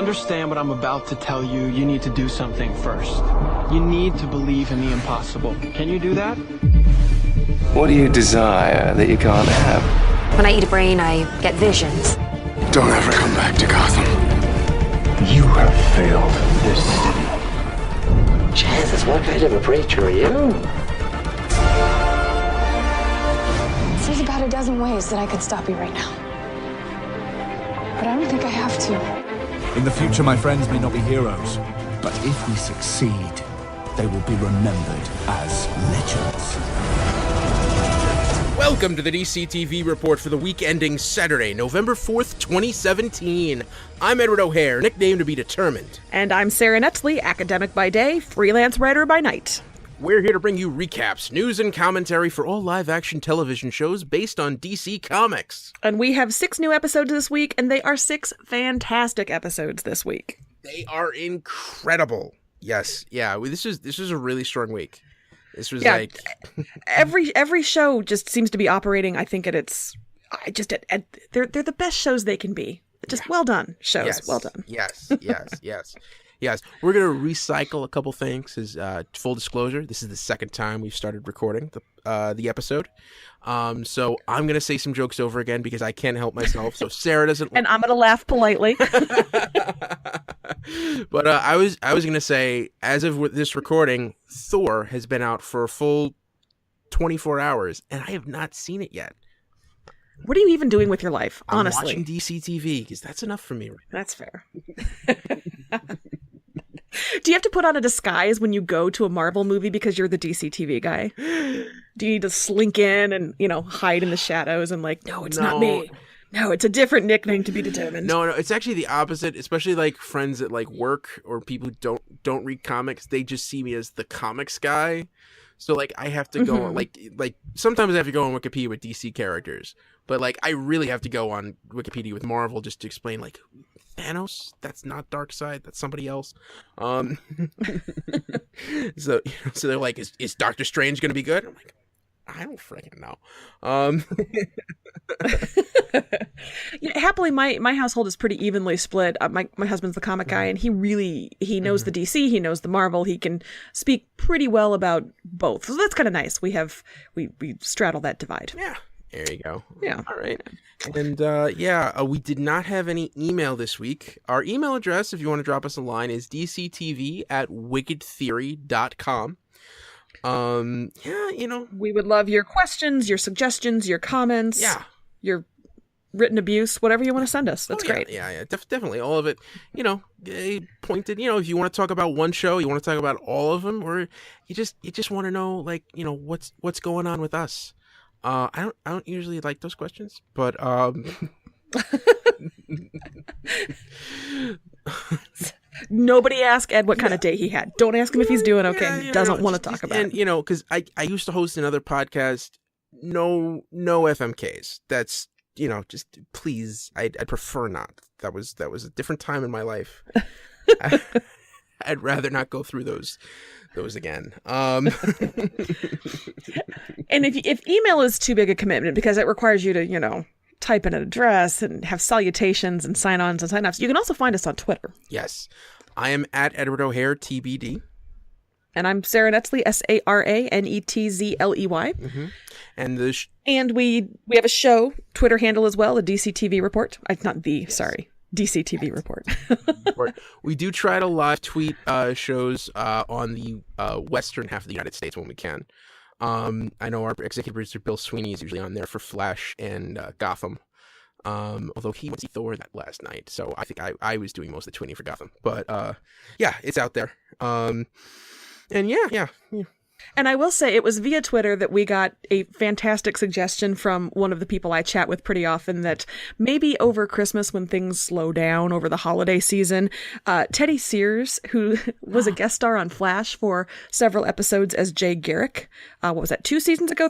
understand what I'm about to tell you, you need to do something first. You need to believe in the impossible. Can you do that? What do you desire that you can't have? When I eat a brain, I get visions. Don't ever come back to Gotham. You have failed this city. Jesus, what kind of a preacher are you? There's about a dozen ways that I could stop you right now. But I don't think I have to. In the future, my friends may not be heroes, but if we succeed, they will be remembered as legends. Welcome to the DCTV report for the week ending Saturday, November 4th, 2017. I'm Edward O'Hare, nickname to be determined. And I'm Sarah Netzley, academic by day, freelance writer by night. We're here to bring you recaps, news, and commentary for all live-action television shows based on DC Comics. And we have 6 new episodes this week, and they are 6 fantastic episodes this week. They are incredible. Yes, yeah, this was a really strong week. This was like every show just seems to be operating. I think they're the best shows they can be. Just well done shows. Yes. Well done. Yes. We're gonna recycle a couple things. As full disclosure, this is the second time we've started recording the episode. So I'm gonna say some jokes over again because I can't help myself. So Sarah doesn't. And I'm gonna laugh politely. But I was gonna say, as of this recording, Thor has been out for a full 24 hours, and I have not seen it yet. What are you even doing with your life, honestly? I'm watching DCTV, because that's enough for me. That's fair. Do you have to put on a disguise when you go to a Marvel movie because you're the DCTV guy? Do you need to slink in and, hide in the shadows and no, it's not me. No, it's a different nickname to be determined. No, it's actually the opposite, especially friends at work or people who don't read comics. They just see me as the comics guy. So I have to go on, sometimes I have to go on Wikipedia with DC characters, but I really have to go on Wikipedia with Marvel just to explain Thanos, that's not Darkseid, that's somebody else. So they're like, is Doctor Strange going to be good? I'm like, I don't freaking know. Happily, my household is pretty evenly split. My husband's the comic guy, and he knows the DC, he knows the Marvel. He can speak pretty well about both, so that's kind of nice. We straddle that divide. Yeah, there you go. Yeah, all right. And we did not have any email this week. Our email address, if you want to drop us a line, is dctv@wickedtheory.com. We would love your questions, your suggestions, your comments, your written abuse, whatever you want to send us. That's great. Yeah, definitely. All of it, pointed, if you want to talk about one show, you want to talk about all of them, or you just want to know, what's going on with us. I don't usually like those questions, but, nobody ask Ed what kind of day he had. Don't ask him if he's doing okay. He doesn't want to talk about it. And, because I used to host another podcast. No FMKs. That's, just please. I'd prefer not. That was a different time in my life. I'd rather not go through those again. And if email is too big a commitment because it requires you to, type in an address and have salutations and sign-ons and sign-offs, you can also find us on Twitter. Yes. I am at Edward O'Hare, TBD. And I'm Sarah Netzley, SARANETZLEY. Mm-hmm. And we have a show Twitter handle as well, the DCTV report. DCTV report. We do try to live tweet shows on the western half of the United States when we can. I know our executive producer Bill Sweeney is usually on there for Flash and Gotham. Although he went to see Thor that last night, so I think I was doing most of the tweeting for Gotham. But it's out there. And yeah. And I will say it was via Twitter that we got a fantastic suggestion from one of the people I chat with pretty often that maybe over Christmas when things slow down over the holiday season, Teddy Sears, who was a guest star on Flash for several episodes as Jay Garrick, 3 seasons ago,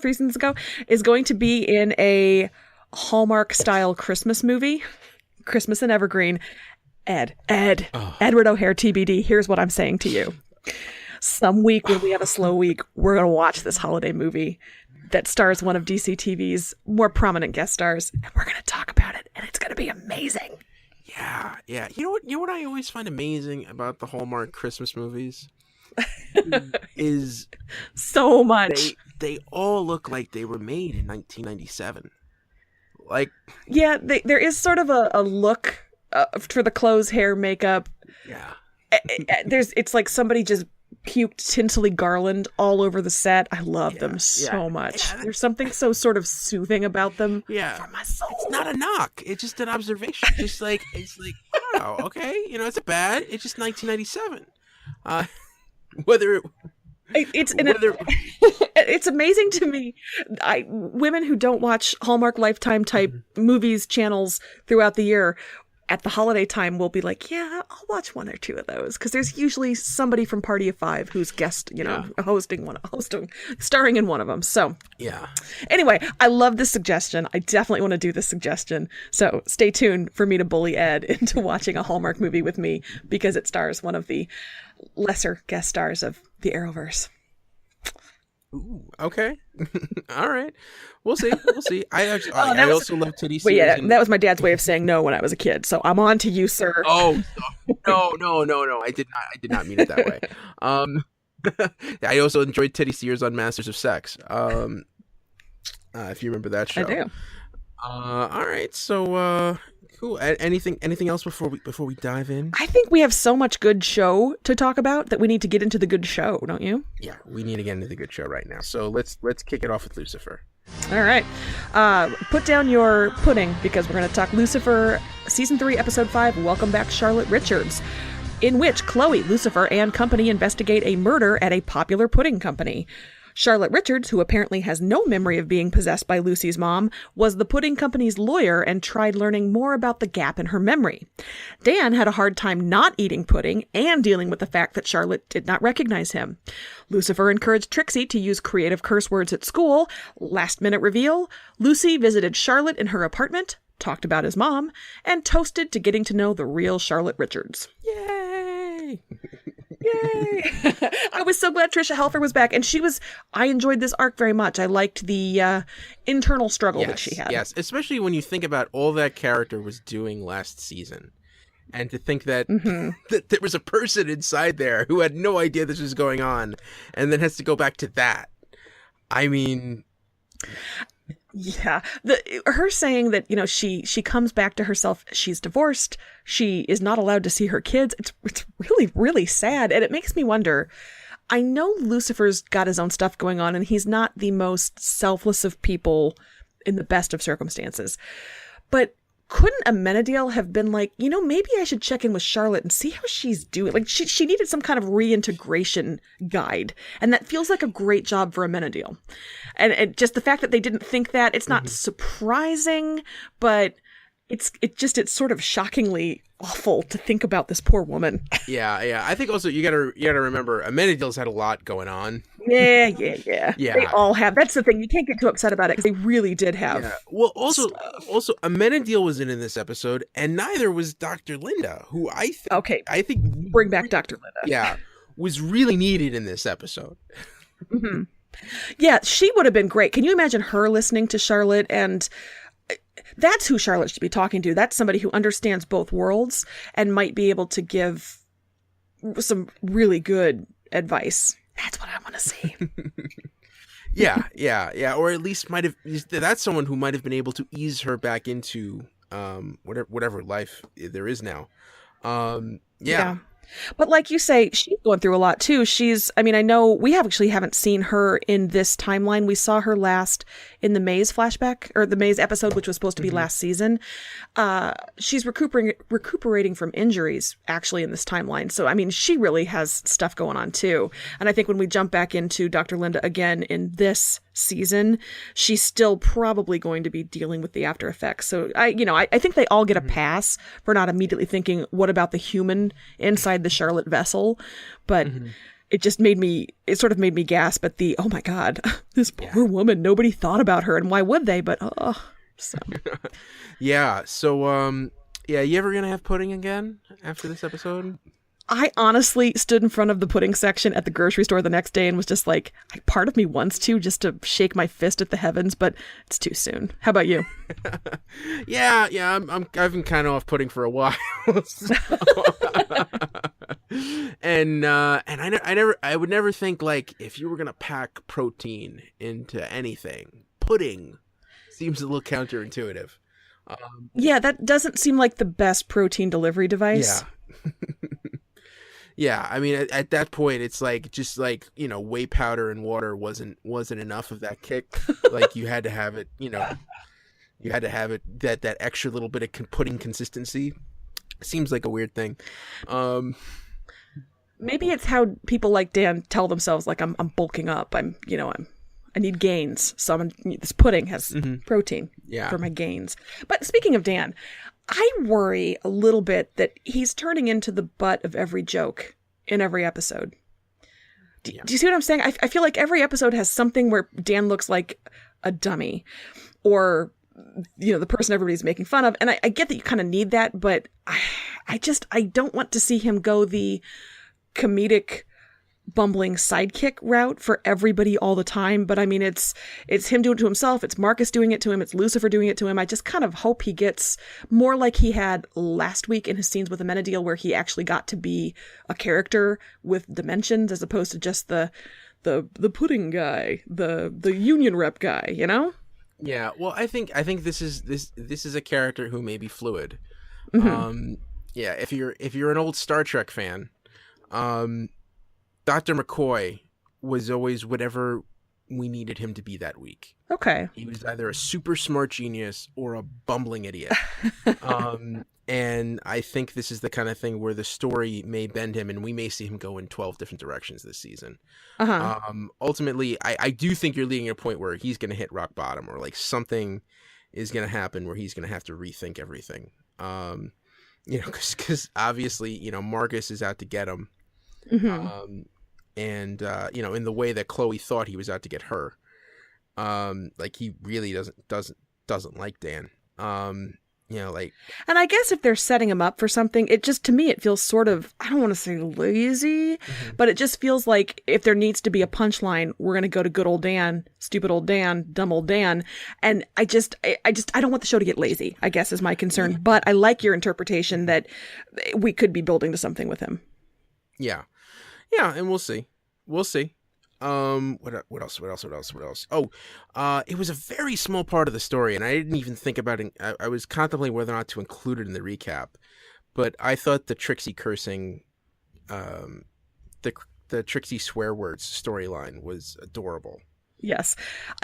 is going to be in a Hallmark-style Christmas movie, Christmas in Evergreen. Edward O'Hare TBD, here's what I'm saying to you. Some week when we have a slow week, we're going to watch this holiday movie that stars one of DC TV's more prominent guest stars, and we're going to talk about it, and it's going to be amazing. Yeah. You know what I always find amazing about the Hallmark Christmas movies is so much. They all look like they were made in 1997. Like, yeah, there is sort of a look for the clothes, hair, makeup. Yeah. It's like somebody just puked Tinsley Garland all over the set. I love them so much. Yeah, there's something so sort of soothing about them. Yeah, for my soul. It's not a knock. It's just an observation. It's like wow, okay, it's bad. It's just 1997. It's amazing to me. Women who don't watch Hallmark Lifetime type movies channels throughout the year, at the holiday time will be like, yeah, I'll watch one or two of those, because there's usually somebody from Party of Five who's starring in one of them. So yeah. Anyway, I love this suggestion. I definitely want to do this suggestion. So stay tuned for me to bully Ed into watching a Hallmark movie with me, because it stars one of the lesser guest stars of the Arrowverse. Ooh, okay. All right. We'll see. I also love titty series. Yeah, that was my dad's way of saying no when I was a kid. So I'm on to you, sir. Oh, no. I did not mean it that way. I also enjoyed titty series on Masters of Sex. If you remember that show. I do. All right. So, cool. Anything else before we dive in? I think we have so much good show to talk about that we need to get into the good show, don't you? Yeah, we need to get into the good show right now. So let's kick it off with Lucifer. All right. Put down your pudding, because we're going to talk Lucifer Season 3, Episode 5, Welcome Back, Charlotte Richards, in which Chloe, Lucifer, and company investigate a murder at a popular pudding company. Charlotte Richards, who apparently has no memory of being possessed by Lucy's mom, was the pudding company's lawyer and tried learning more about the gap in her memory. Dan had a hard time not eating pudding and dealing with the fact that Charlotte did not recognize him. Lucifer encouraged Trixie to use creative curse words at school. Last minute reveal, Lucy visited Charlotte in her apartment, talked about his mom, and toasted to getting to know the real Charlotte Richards. Yay! Yay! I was so glad Trisha Helfer was back, and I enjoyed this arc very much. I liked the internal struggle that she had. Yes, especially when you think about all that character was doing last season. And to think that, that there was a person inside there who had no idea this was going on, and then has to go back to that. I mean... Yeah, her saying that, she comes back to herself. She's divorced. She is not allowed to see her kids. It's really, really sad. And it makes me wonder, I know Lucifer's got his own stuff going on, and he's not the most selfless of people in the best of circumstances. But couldn't Amenadiel have been like, maybe I should check in with Charlotte and see how she's doing? Like, she needed some kind of reintegration guide. And that feels like a great job for Amenadiel. And just the fact that they didn't think that, it's not surprising, but it's sort of shockingly awful to think about this poor woman. Yeah. I think also you gotta remember, Amenadiel's had a lot going on. Yeah. They all have. That's the thing. You can't get too upset about it, because they really did have. Yeah. Well, also Amenadiel was in this episode, and neither was Dr. Linda, who I think bring back Dr. Linda. Yeah, was really needed in this episode. Mm-hmm. Yeah, she would have been great. Can you imagine her listening to Charlotte? And that's who Charlotte should be talking to. That's somebody who understands both worlds and might be able to give some really good advice. That's what I want to see. Yeah. Or at least that's someone who might have been able to ease her back into whatever life there is now. Yeah. But like you say, she's going through a lot too. I know we haven't seen her in this timeline. We saw her last in the Maze flashback, or the Maze episode, which was supposed to be last season. She's recuperating from injuries actually in this timeline. So, she really has stuff going on too. And I think when we jump back into Dr. Linda again in this season, she's still probably going to be dealing with the after effects. So I think they all get a pass for not immediately thinking, what about the human inside the Charlotte vessel? But it sort of made me gasp at the, oh my God, this poor woman, nobody thought about her, and why would they? But so. Yeah. So you ever gonna have pudding again after this episode? I honestly stood in front of the pudding section at the grocery store the next day and was just like, part of me wants to just to shake my fist at the heavens, but it's too soon. How about you? Yeah, I've been kind of off pudding for a while. So. and I would never think, like, if you were gonna pack protein into anything, pudding seems a little counterintuitive. Yeah, that doesn't seem like the best protein delivery device. Yeah. Yeah, I mean, at that point, it's like, just like, whey powder and water wasn't enough of that kick. Like, you had to have it, that extra little bit of pudding consistency. Seems like a weird thing. Maybe it's how people like Dan tell themselves, like, I'm bulking up. I need gains. So this pudding has protein for my gains. But speaking of Dan, I worry a little bit that he's turning into the butt of every joke in every episode. Do you see what I'm saying? I feel like every episode has something where Dan looks like a dummy or, the person everybody's making fun of. And I get that you kind of need that, but I don't want to see him go the comedic bumbling sidekick route for everybody all the time. But I mean, it's him doing it to himself. It's Marcus doing it to him. It's Lucifer doing it to him. I just kind of hope he gets more like he had last week in his scenes with Amenadiel, where he actually got to be a character with dimensions as opposed to just the pudding guy, the union rep guy, Yeah. Well, I think this is a character who may be fluid. Mm-hmm. Yeah. If you're an old Star Trek fan, Dr. McCoy was always whatever we needed him to be that week. Okay. He was either a super smart genius or a bumbling idiot. And I think this is the kind of thing where the story may bend him and we may see him go in 12 different directions this season. Uh-huh. Ultimately, I do think you're leading a point where he's going to hit rock bottom, or like something is going to happen where he's going to have to rethink everything. Because obviously, Marcus is out to get him. Mm-hmm. And in the way that Chloe thought he was out to get her, like he really doesn't like Dan. And I guess if they're setting him up for something, to me it feels sort of, I don't want to say lazy, but it just feels like if there needs to be a punchline, we're going to go to good old Dan, stupid old Dan, dumb old Dan. And I don't want the show to get lazy, I guess is my concern. But I like your interpretation that we could be building to something with him. Yeah. Yeah, and we'll see. What else? Oh, it was a very small part of the story, and I didn't even think about it. I was contemplating whether or not to include it in the recap, but I thought the Trixie cursing, the Trixie swear words storyline was adorable. Yes.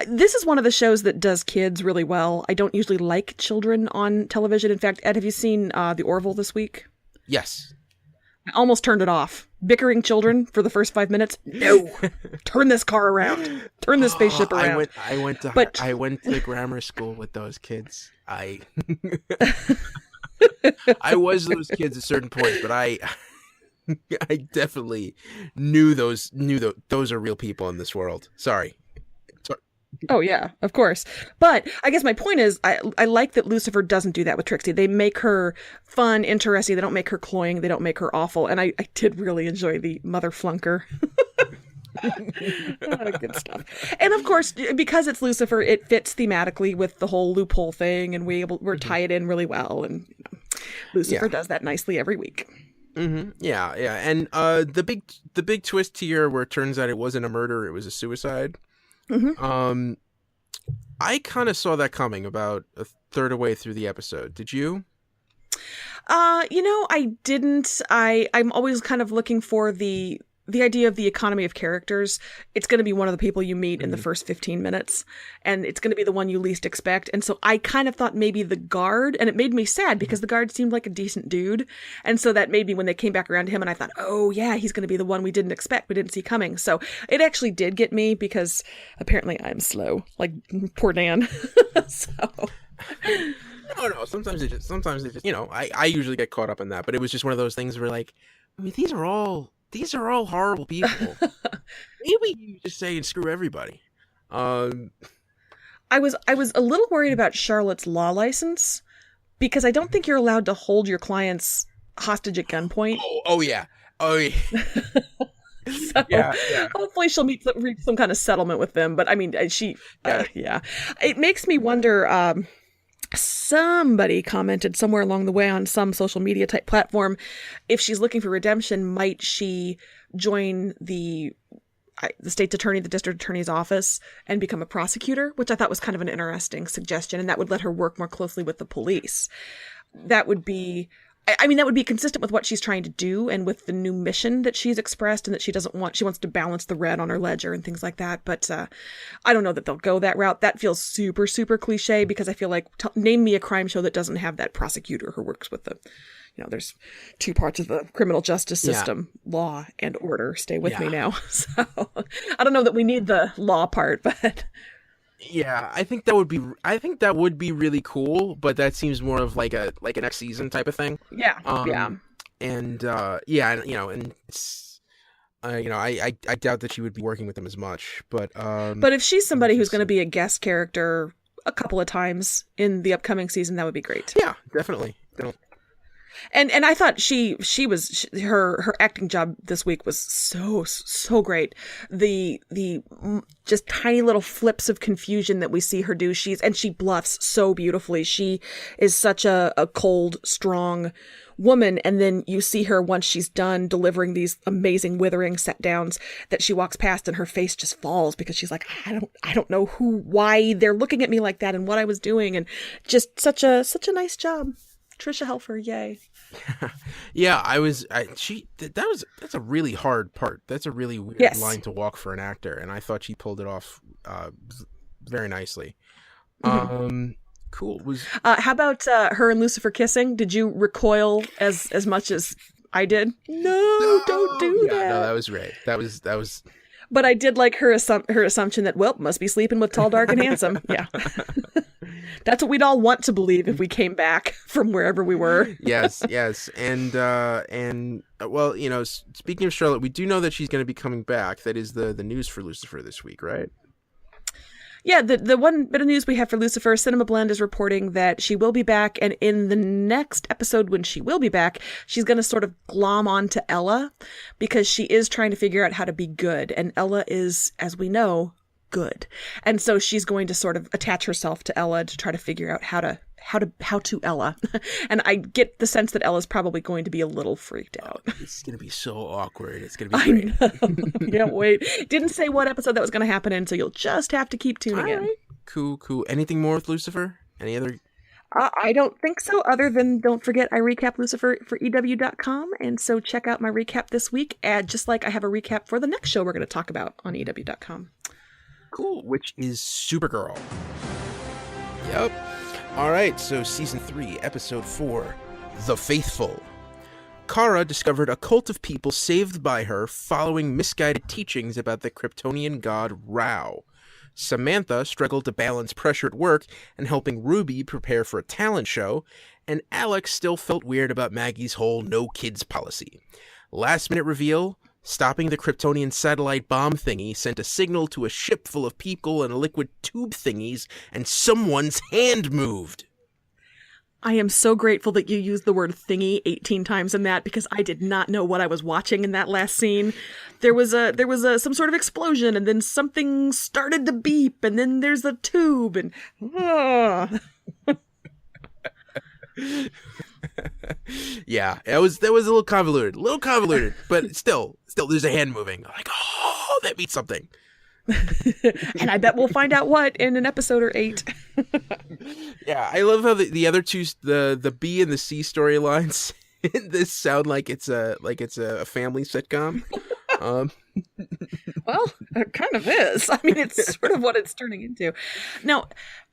This is one of the shows that does kids really well. I don't usually like children on television. In fact, Ed, have you seen The Orville this week? Yes. I almost turned it off. Bickering children for the first 5 minutes. No, turn this car around. Turn this spaceship around. I went to grammar school with those kids. I was those kids at certain points, but I definitely knew those are real people in this world. Sorry. Oh, yeah, of course. But I guess my point is I like that Lucifer doesn't do that with Trixie. They make her fun, interesting. They don't make her cloying. They don't make her awful. And I did really enjoy the mother flunker. Good stuff. And of course, because it's Lucifer, it fits thematically with the whole loophole thing. And we're tie it in really well. And Lucifer does that nicely every week. Mm-hmm. Yeah. And the big twist here where it turns out it wasn't a murder, it was a suicide. Mm-hmm. I kind of saw that coming about a third of the way through the episode. Did you? I didn't. I'm always kind of looking for the idea of the economy of characters. It's going to be one of the people you meet in the first 15 minutes, and it's going to be the one you least expect. And so I kind of thought maybe the guard, and it made me sad because the guard seemed like a decent dude. And so that made me, when they came back around to him, and I thought, oh yeah, he's going to be the one we didn't expect, we didn't see coming. So it actually did get me because apparently I'm slow, like poor Dan. So. No. Sometimes it just, I usually get caught up in that, but it was just one of those things where, like, I mean, these are all horrible people. Maybe you just say and screw everybody. I was a little worried about Charlotte's law license because I don't think you're allowed to hold your clients hostage at gunpoint. Oh yeah, Oh, yeah. So Yeah. hopefully she'll reach some kind of settlement with them. But I mean, yeah. It makes me wonder. Somebody commented somewhere along the way on some social media type platform, if she's looking for redemption, might she join the state's attorney, the district attorney's office, and become a prosecutor, which I thought was kind of an interesting suggestion, and that would let her work more closely with the police. That would be, I mean, that would be consistent with what she's trying to do and with the new mission that she's expressed, and that she wants to balance the red on her ledger and things like that. But I don't know that they'll go that route. That feels super, super cliche, because I feel like, name me a crime show that doesn't have that prosecutor who works with the, there's two parts of the criminal justice system, law and order. Stay with me now. So I don't know that we need the law part, but... Yeah, I think that would be really cool, but that seems more of like a next season type of thing. Yeah. And it's I doubt that she would be working with them as much, but if she's somebody who's going to be a guest character a couple of times in the upcoming season, that would be great. Yeah, definitely. And I thought her acting job this week was so great. The just tiny little flips of confusion that we see her do. She bluffs so beautifully. She is such a cold, strong woman, and then you see her once she's done delivering these amazing withering set downs that she walks past and her face just falls, because she's like, I don't know why they're looking at me like that and what I was doing, and just such a nice job. Trisha Helfer, yay. Yeah, that's a really hard part. That's a really weird line to walk for an actor, and I thought she pulled it off very nicely. Cool. How about her and Lucifer kissing? Did you recoil as much as I did? No, don't do that. No, that was great. That was. But I did like her assumption that, well, must be sleeping with tall, dark, and handsome. Yeah. That's what we'd all want to believe if we came back from wherever we were. Yes. And well, speaking of Charlotte, we do know that she's going to be coming back. That is the news for Lucifer this week, right? Yeah, the one bit of news we have for Lucifer, Cinema Blend is reporting that she will be back, and in the next episode when she will be back, she's going to sort of glom on to Ella, because she is trying to figure out how to be good, and Ella is, as we know, good. And so she's going to sort of attach herself to Ella to try to figure out how to Ella. And I get the sense that Ella's probably going to be a little freaked out. It's going to be so awkward. It's going to be great. I know. Can't wait. Didn't say what episode that was going to happen in, so you'll just have to keep tuning in. Right. Cool. Anything more with Lucifer? Any other? I don't think so, other than don't forget I recap Lucifer for EW.com, and so check out my recap this week, just like I have a recap for the next show we're going to talk about on EW.com. Cool, which is Supergirl. Yep. All right, so Season 3, Episode 4, The Faithful. Kara discovered a cult of people saved by her following misguided teachings about the Kryptonian god Rao. Samantha struggled to balance pressure at work and helping Ruby prepare for a talent show, and Alex still felt weird about Maggie's whole no kids policy. Last minute reveal, stopping the Kryptonian satellite bomb thingy sent a signal to a ship full of people and liquid tube thingies, and someone's hand moved. I am so grateful that you used the word thingy 18 times in that, because I did not know what I was watching in that last scene. There was some sort of explosion, and then something started to beep, and then there's a tube, and Yeah, that was a little convoluted, but still there's a hand moving. Like, oh, that means something. And I bet we'll find out what in an episode or 8. Yeah, I love how the other two, the B and the C storylines in this sound like it's a family sitcom. Well, it kind of is. I mean, it's sort of what it's turning into. Now,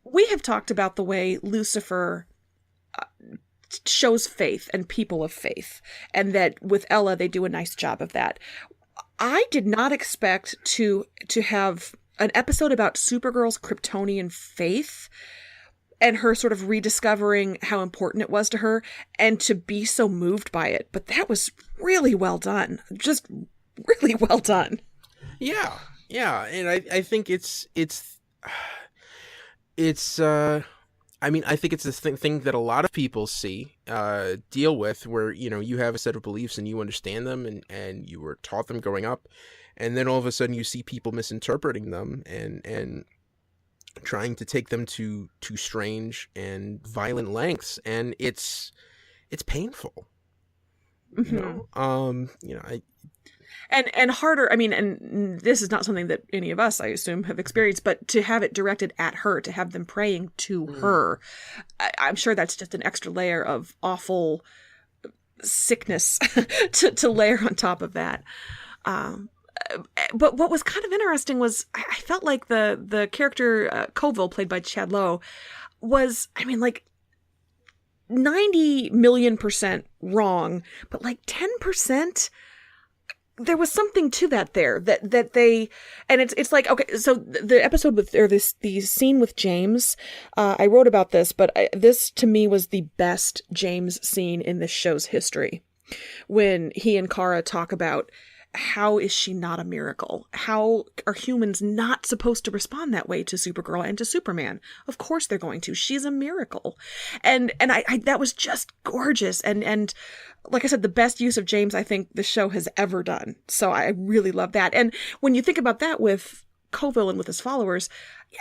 we have talked about the way Lucifer shows faith and people of faith, and that with Ella they do a nice job of that. I did not expect to have an episode about Supergirl's Kryptonian faith and her sort of rediscovering how important it was to her, and to be so moved by it. But that was really well done. Just really well done. Yeah. And I think it's I mean, I think it's this thing that a lot of people deal with, where, you know, you have a set of beliefs and you understand them and you were taught them growing up. And then all of a sudden you see people misinterpreting them and trying to take them to strange and violent lengths. And it's painful. Mm-hmm. You know, and harder. I mean, and this is not something that any of us, I assume, have experienced, but to have it directed at her, to have them praying to her, I'm sure that's just an extra layer of awful sickness to layer on top of that. But what was kind of interesting was I felt like the character Colville, played by Chad Lowe, was, I mean, like 90 million % wrong, but like 10%, there was something to that there that they, and it's like, okay, so the episode with, or the scene with James, I wrote about this, but this to me was the best James scene in this show's history, when he and Kara talk about, how is she not a miracle? How are humans not supposed to respond that way to Supergirl and to Superman? Of course they're going to. She's a miracle. And I that was just gorgeous. And like I said, the best use of James I think the show has ever done. So I really love that. And when you think about that with Colville and with his followers,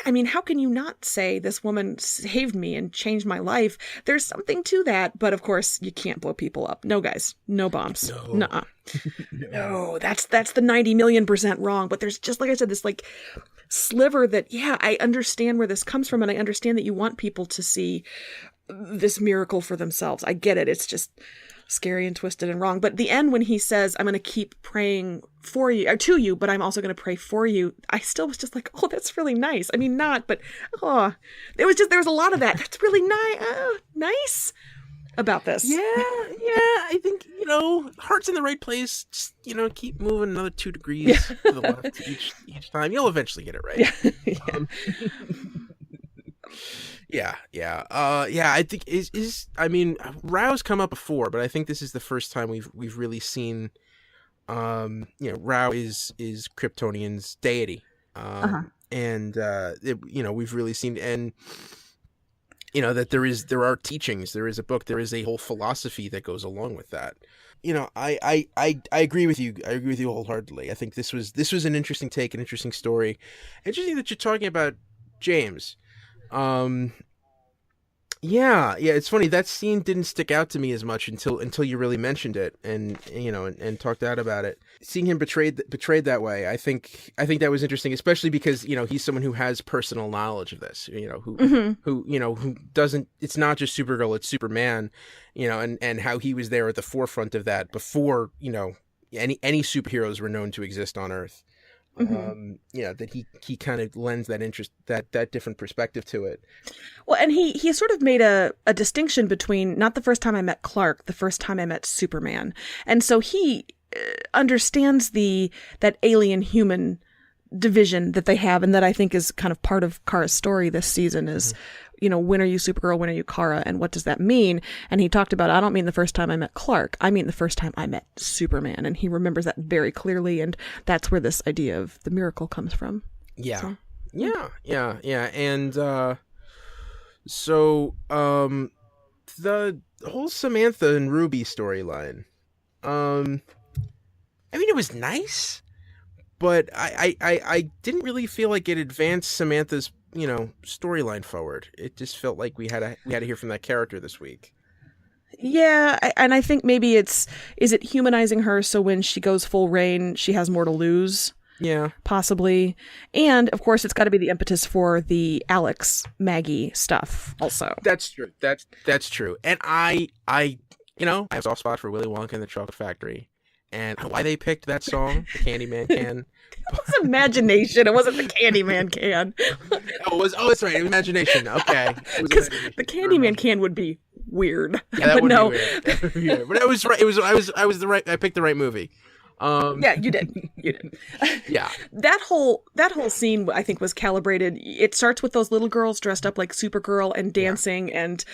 I mean, how can you not say this woman saved me and changed my life? There's something to that, but of course you can't blow people up. No, guys, no bombs. No. Nuh-uh. No, that's the 90 million % wrong. But there's just, like I said, this like sliver that, yeah, I understand where this comes from, and I understand that you want people to see this miracle for themselves. I get it. It's just scary and twisted and wrong. But the end, when he says, I'm going to keep praying for you, or to you, but I'm also going to pray for you, I still was just like, oh, that's really nice. I mean, not, but there was a lot of that. That's really nice about this. Yeah, I think, you know, heart's in the right place. Just, you know, keep moving another 2 degrees to the left each time. You'll eventually get it right. Yeah. I think I mean, Rao's come up before, but I think this is the first time we've really seen, you know, Rao is Kryptonian's deity. And you know, we've really seen, and you know, that there are teachings, there is a book, there is a whole philosophy that goes along with that. You know, I agree with you. I agree with you wholeheartedly. I think this was an interesting take, an interesting story. Interesting that you're talking about James. Yeah, it's funny, that scene didn't stick out to me as much until you really mentioned it, and you know, and talked out about it. Seeing him betrayed that way, I think that was interesting, especially because, you know, he's someone who has personal knowledge of this, you know, who you know, who doesn't, it's not just Supergirl, it's Superman, you know, and how he was there at the forefront of that before, you know, any superheroes were known to exist on Earth. You know, that he kind of lends that interest, that different perspective to it. Well, and he sort of made a distinction between not the first time I met Clark, the first time I met Superman. And so he understands that alien human division that they have, and that I think is kind of part of Kara's story this season is, you know, when are you Supergirl, when are you Kara, and what does that mean? And he talked about, I don't mean the first time I met Clark, I mean the first time I met Superman, and he remembers that very clearly, and that's where this idea of the miracle comes from. Yeah. So. Yeah. And so the whole Samantha and Ruby storyline, I mean, it was nice, but I didn't really feel like it advanced Samantha's, you know, storyline forward. It just felt like we had to hear from that character this week. Yeah, and I think maybe is it humanizing her so when she goes full reign, she has more to lose? Yeah. Possibly. And of course, it's got to be the impetus for the Alex Maggie stuff also. That's true. That's true. And I you know, I have a soft spot for Willy Wonka and the Chocolate Factory. And why they picked that song, the Candyman Can. It was imagination. It wasn't the Candyman Can. Oh, that's right. Imagination. Okay. Because the Candyman Can would be weird. Yeah, that would be weird. But I was right. I picked the right movie. Yeah, you did. Yeah. That whole scene, I think, was calibrated. It starts with those little girls dressed up like Supergirl and dancing, and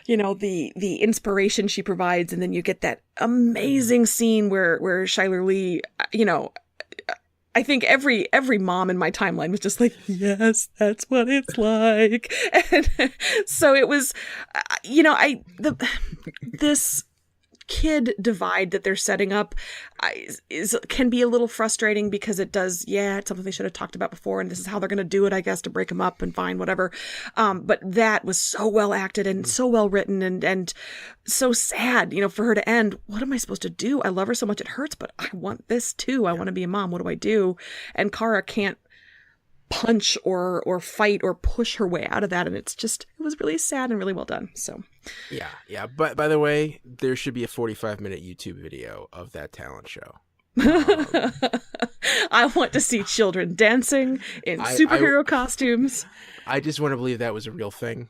you know, the inspiration she provides, and then you get that amazing scene where Shyler Lee, you know, I think every mom in my timeline was just like, yes, that's what it's like. And so it was, this kid divide that they're setting up can be a little frustrating because it's something they should have talked about before, and this is how they're going to do it, I guess, to break them up and fine, whatever. But that was so well acted and so well written and so sad, for her to end. What am I supposed to do? I love her so much it hurts, but I want this too. I want to be a mom. What do I do? And Kara can't punch or fight or push her way out of that, and it was really sad and really well done. So yeah. But by the way, there should be a 45-minute YouTube video of that talent show. I want to see children dancing in superhero costumes. I just want to believe that was a real thing.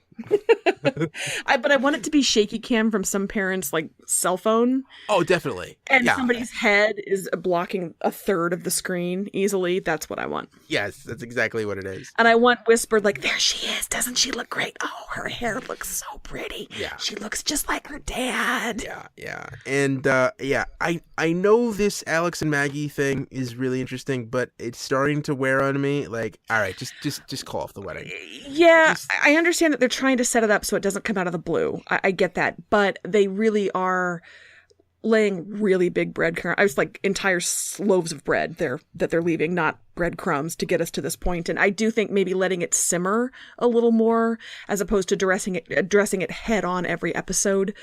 But I want it to be shaky cam from some parents' cell phone. Oh, definitely. And somebody's head is blocking a third of the screen easily. That's what I want. Yes, that's exactly what it is. And I want whispered there she is. Doesn't she look great? Oh, her hair looks so pretty. Yeah. She looks just like her dad. Yeah. And I know this Alex and Maggie thing is really interesting, but it's starting to wear on me. All right, just call off the wedding. Yeah, I understand that they're trying to set it up so it doesn't come out of the blue. I get that, but they really are laying really big breadcrumbs. I was entire loaves of bread that they're leaving, not breadcrumbs, to get us to this point. And I do think maybe letting it simmer a little more, as opposed to addressing it head on every episode.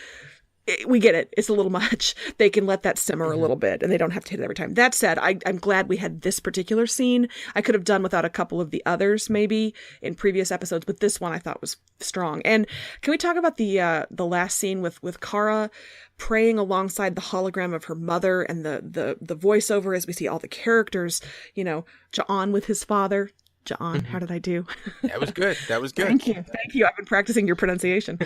We get it. It's a little much. They can let that simmer a little bit, and they don't have to hit it every time. That said, I'm glad we had this particular scene. I could have done without a couple of the others, maybe, in previous episodes, but this one I thought was strong. And can we talk about the last scene with Kara praying alongside the hologram of her mother, and the voiceover as we see all the characters, Ja'an with his father. Ja'an, how did I do? That was good. Thank you. I've been practicing your pronunciation.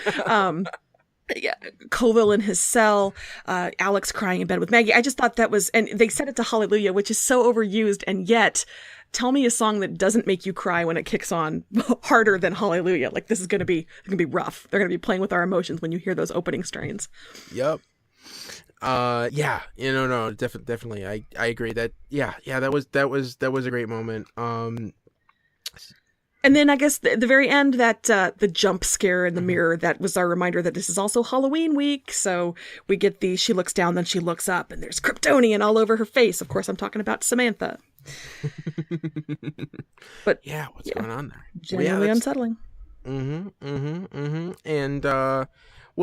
Yeah, Colville in his cell, Alex crying in bed with Maggie. I just thought that was, and they set it to Hallelujah, which is so overused, and yet, tell me a song that doesn't make you cry when it kicks on harder than Hallelujah. This is going to be rough. They're going to be playing with our emotions when you hear those opening strains. Yep. Yeah. No, definitely. I agree that. Yeah. That was a great moment. And then I guess the very end, that the jump scare in the mirror, that was our reminder that this is also Halloween week. So we get she looks down, then she looks up, and there's Kryptonian all over her face. Of course, I'm talking about Samantha. But yeah, what's going on there? Genuinely unsettling. And well,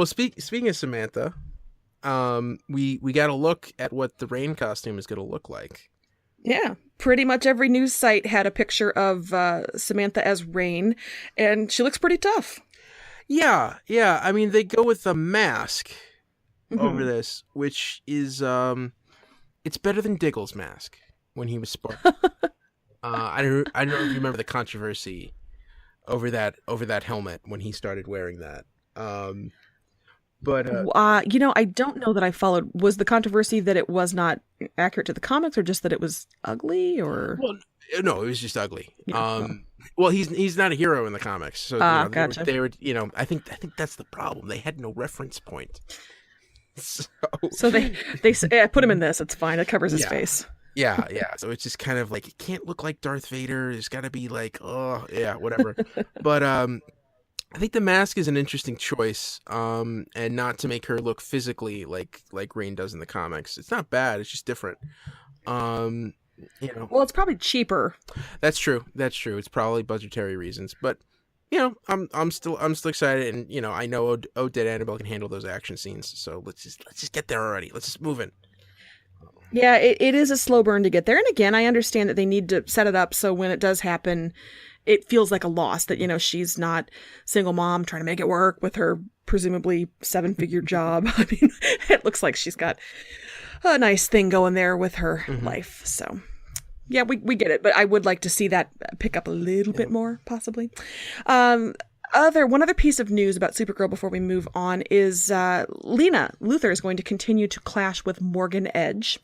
speaking of Samantha, we got a look at what the Rain costume is going to look like. Yeah, pretty much every news site had a picture of Samantha as Rain, and she looks pretty tough. Yeah. I mean, they go with a mask over this, which is it's better than Diggle's mask when he was Spark. I don't know if you remember the controversy over that helmet when he started wearing that. But I don't know that I followed. Was the controversy that it was not accurate to the comics, or just that it was ugly, or? Well, no, it was just ugly. Yeah, well, he's not a hero in the comics, so gotcha. they were I think that's the problem. They had no reference point. So they put him in this. It's fine. It covers his face. Yeah. So it's just kind of it can't look like Darth Vader. There's got to be whatever. But I think the mask is an interesting choice, and not to make her look physically like Rain does in the comics. It's not bad. It's just different. Well, it's probably cheaper. That's true. It's probably budgetary reasons, but I'm still excited, and I know Odette Annabelle can handle those action scenes. So let's just get there already. Let's just move in. Yeah, it is a slow burn to get there, and again, I understand that they need to set it up so when it does happen, it feels like a loss that, she's not single mom trying to make it work with her presumably 7-figure job. I mean, it looks like she's got a nice thing going there with her life. So yeah, we get it, but I would like to see that pick up a little bit more, possibly. One other piece of news about Supergirl before we move on is Lena Luthor is going to continue to clash with Morgan Edge,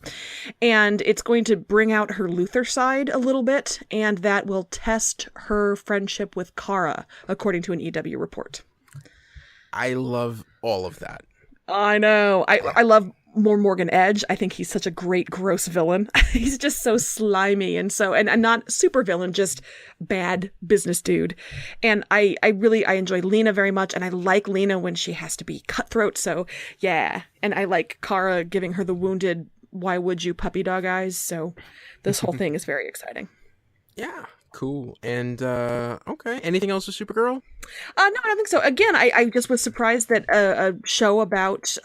and it's going to bring out her Luthor side a little bit, and that will test her friendship with Kara, according to an EW report. I love all of that. I know. I love more Morgan Edge. I think he's such a great gross villain. He's just so slimy and not super villain, just bad business dude. And I enjoy Lena very much, and I like Lena when she has to be cutthroat. So yeah, and I like Kara giving her the wounded "why would you" puppy dog eyes. So this whole thing is very exciting. Yeah. Cool. And okay. Anything else with Supergirl? No, I don't think so. Again, I just was surprised that a show about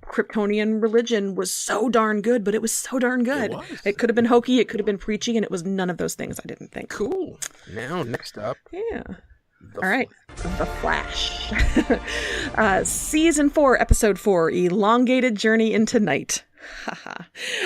Kryptonian religion was so darn good, but it was so darn good. It could have been hokey, it could have been preachy, and it was none of those things, I didn't think. Cool. Now, next up. Yeah. All right. The Flash. Season 4, Episode 4, Elongated Journey into Night.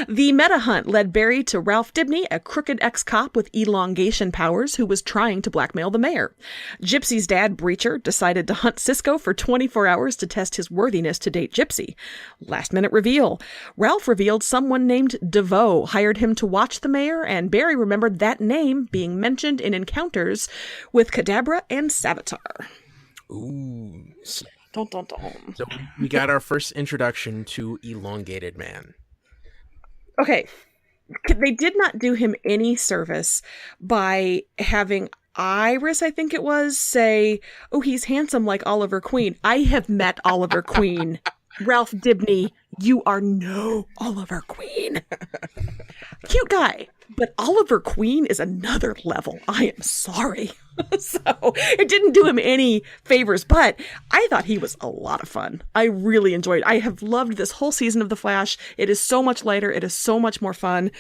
The meta hunt led Barry to Ralph Dibny, a crooked ex-cop with elongation powers who was trying to blackmail the mayor. Gypsy's dad, Breacher, decided to hunt Cisco for 24 hours to test his worthiness to date Gypsy. Last-minute reveal. Ralph revealed someone named DeVoe hired him to watch the mayor, and Barry remembered that name being mentioned in encounters with Kadabra and Savitar. Ooh. Dun, dun, dun. So we got our first introduction to Elongated Man. Okay. They did not do him any service by having Iris, I think it was, say, oh, he's handsome like Oliver Queen. I have met Oliver Queen. Ralph Dibny, you are no Oliver Queen. Cute guy. But Oliver Queen is another level. I am sorry. So it didn't do him any favors, but I thought he was a lot of fun. I really enjoyed it. I have loved this whole season of The Flash. It is so much lighter. It is so much more fun.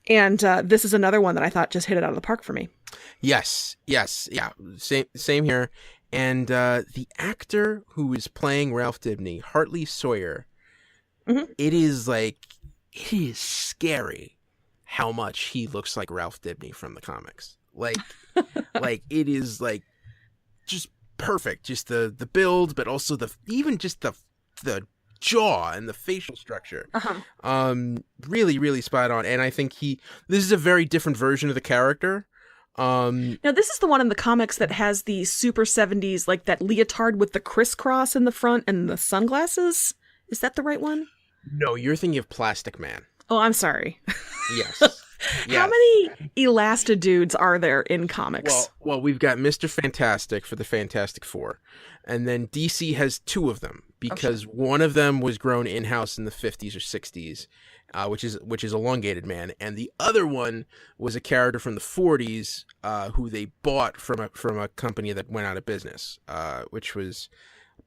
And this is another one that I thought just hit it out of the park for me. Yes. Yeah. Same here. And the actor who is playing Ralph Dibny, Hartley Sawyer, it is scary how much he looks like Ralph Dibny from the comics. Like it is like just perfect. Just the build, but also even just the jaw and the facial structure. Really, really spot on. And I think this is a very different version of the character. Now this is the one in the comics that has the super 70s, like that leotard with the crisscross in the front and the sunglasses. Is that the right one? No, you're thinking of Plastic Man. Oh, I'm sorry. Yes. How many Elastidudes are there in comics? Well, we've got Mr. Fantastic for the Fantastic Four, and then DC has two of them because one of them was grown in-house in the 50s or 60s, which is Elongated Man, and the other one was a character from the 40s who they bought from a company that went out of business, which was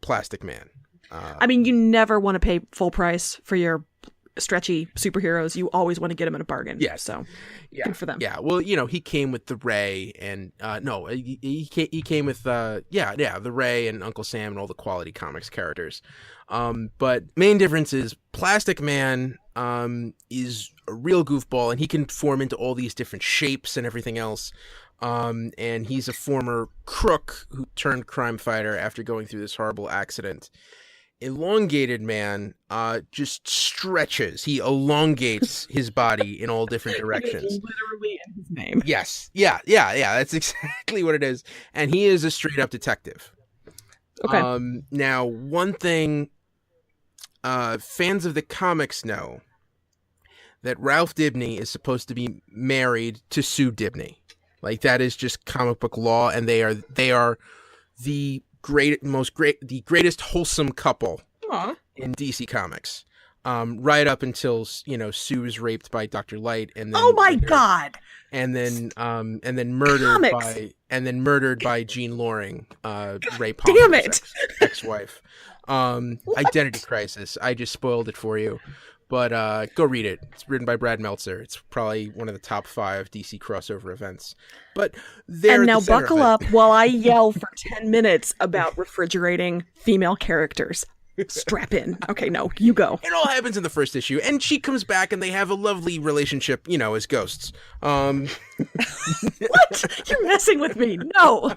Plastic Man. I mean, you never want to pay full price for your stretchy superheroes. You always want to get them at a bargain. Yeah. So good for them. Yeah. Well, he came with the Ray and he came with the Ray and Uncle Sam and all the Quality Comics characters. But main difference is Plastic Man is a real goofball and he can form into all these different shapes and everything else. And he's a former crook who turned crime fighter after going through this horrible accident. Elongated Man just stretches. He elongates his body in all different directions. Literally in his name. Yes. Yeah. That's exactly what it is. And he is a straight up detective. Okay. Now, one thing fans of the comics know that Ralph Dibny is supposed to be married to Sue Dibny. Like that is just comic book law, and they are the greatest wholesome couple in DC Comics, right up until Sue is raped by Dr. Light, and then God, and then murdered by Jean Loring, Ray Palmer's ex-wife. Identity Crisis. I just spoiled it for you, but go read it. It's written by Brad Meltzer. It's probably one of the top 5 DC crossover events. But and now buckle up while I yell for 10 minutes about refrigerating female characters. Strap in. Okay, no, you go. It all happens in the first issue, and she comes back, and they have a lovely relationship, as ghosts. What? You're messing with me. No.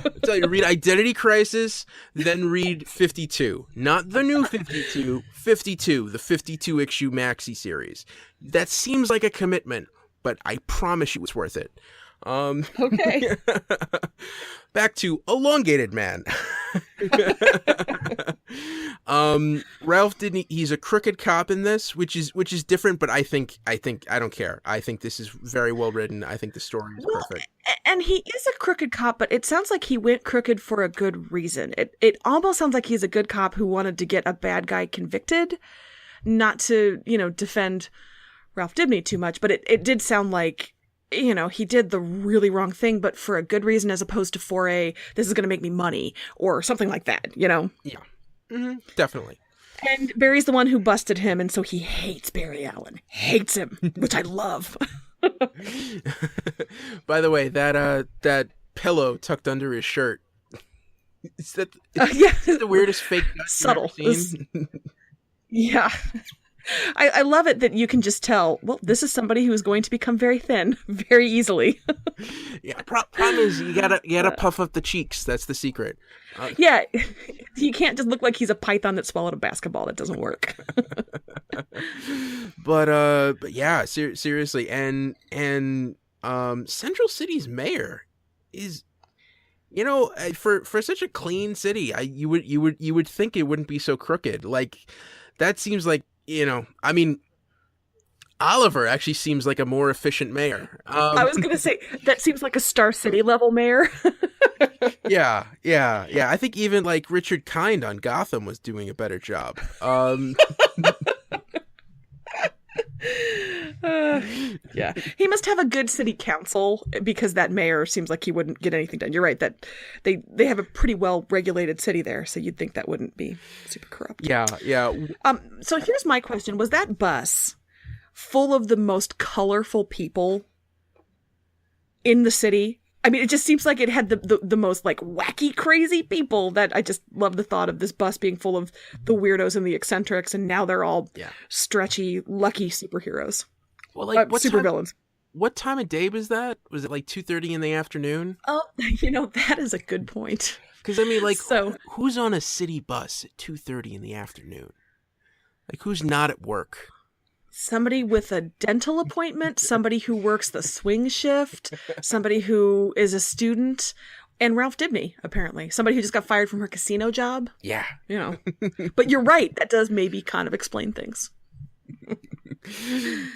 I tell you, read Identity Crisis, then read 52. Not the new 52, 52, the 52-issue maxi series. That seems like a commitment, but I promise you it's worth it. Okay. Back to Elongated Man. Ralph didn't. He's a crooked cop in this, which is different. But I don't care. I think this is very well written. I think the story is perfect. And he is a crooked cop, but it sounds like he went crooked for a good reason. It almost sounds like he's a good cop who wanted to get a bad guy convicted, not to defend Ralph Dibny too much. But it did sound like, he did the really wrong thing, but for a good reason, as opposed to for this is going to make me money or something like that, Yeah. Mm-hmm. Definitely. And Barry's the one who busted him, and so he hates Barry Allen. Hates him, which I love. By the way, that pillow tucked under his shirt. Is that the weirdest fake subtle you've ever seen? Yeah. I love it that you can just tell, well, this is somebody who is going to become very thin very easily. Yeah, problem is you gotta puff up the cheeks. That's the secret. Yeah, you can't just look like he's a python that swallowed a basketball. That doesn't work. But yeah, seriously, and Central City's mayor is, for such a clean city, you would think it wouldn't be so crooked. Like, that seems like, I mean, Oliver actually seems like a more efficient mayor. I was gonna say that seems like a Star City level mayor. Yeah. I think even like Richard Kind on Gotham was doing a better job. Yeah, he must have a good city council, because that mayor seems like he wouldn't get anything done. You're right that they have a pretty well regulated city there, so you'd think that wouldn't be super corrupt. Yeah. So here's my question: was that bus full of the most colorful people in the city? I mean, it just seems like it had the most like wacky, crazy people. That I just love the thought of this bus being full of the weirdos and the eccentrics, and now they're all stretchy, lucky superheroes. Well, like supervillains. What time of day was that? Was it like 2:30 in the afternoon? Oh, that is a good point. Because I mean, like, so who's on a city bus at 2:30 in the afternoon? Like, who's not at work? Somebody with a dental appointment, somebody who works the swing shift, somebody who is a student, and Ralph Dibny, apparently. Somebody who just got fired from her casino job. Yeah. But you're right. That does maybe kind of explain things.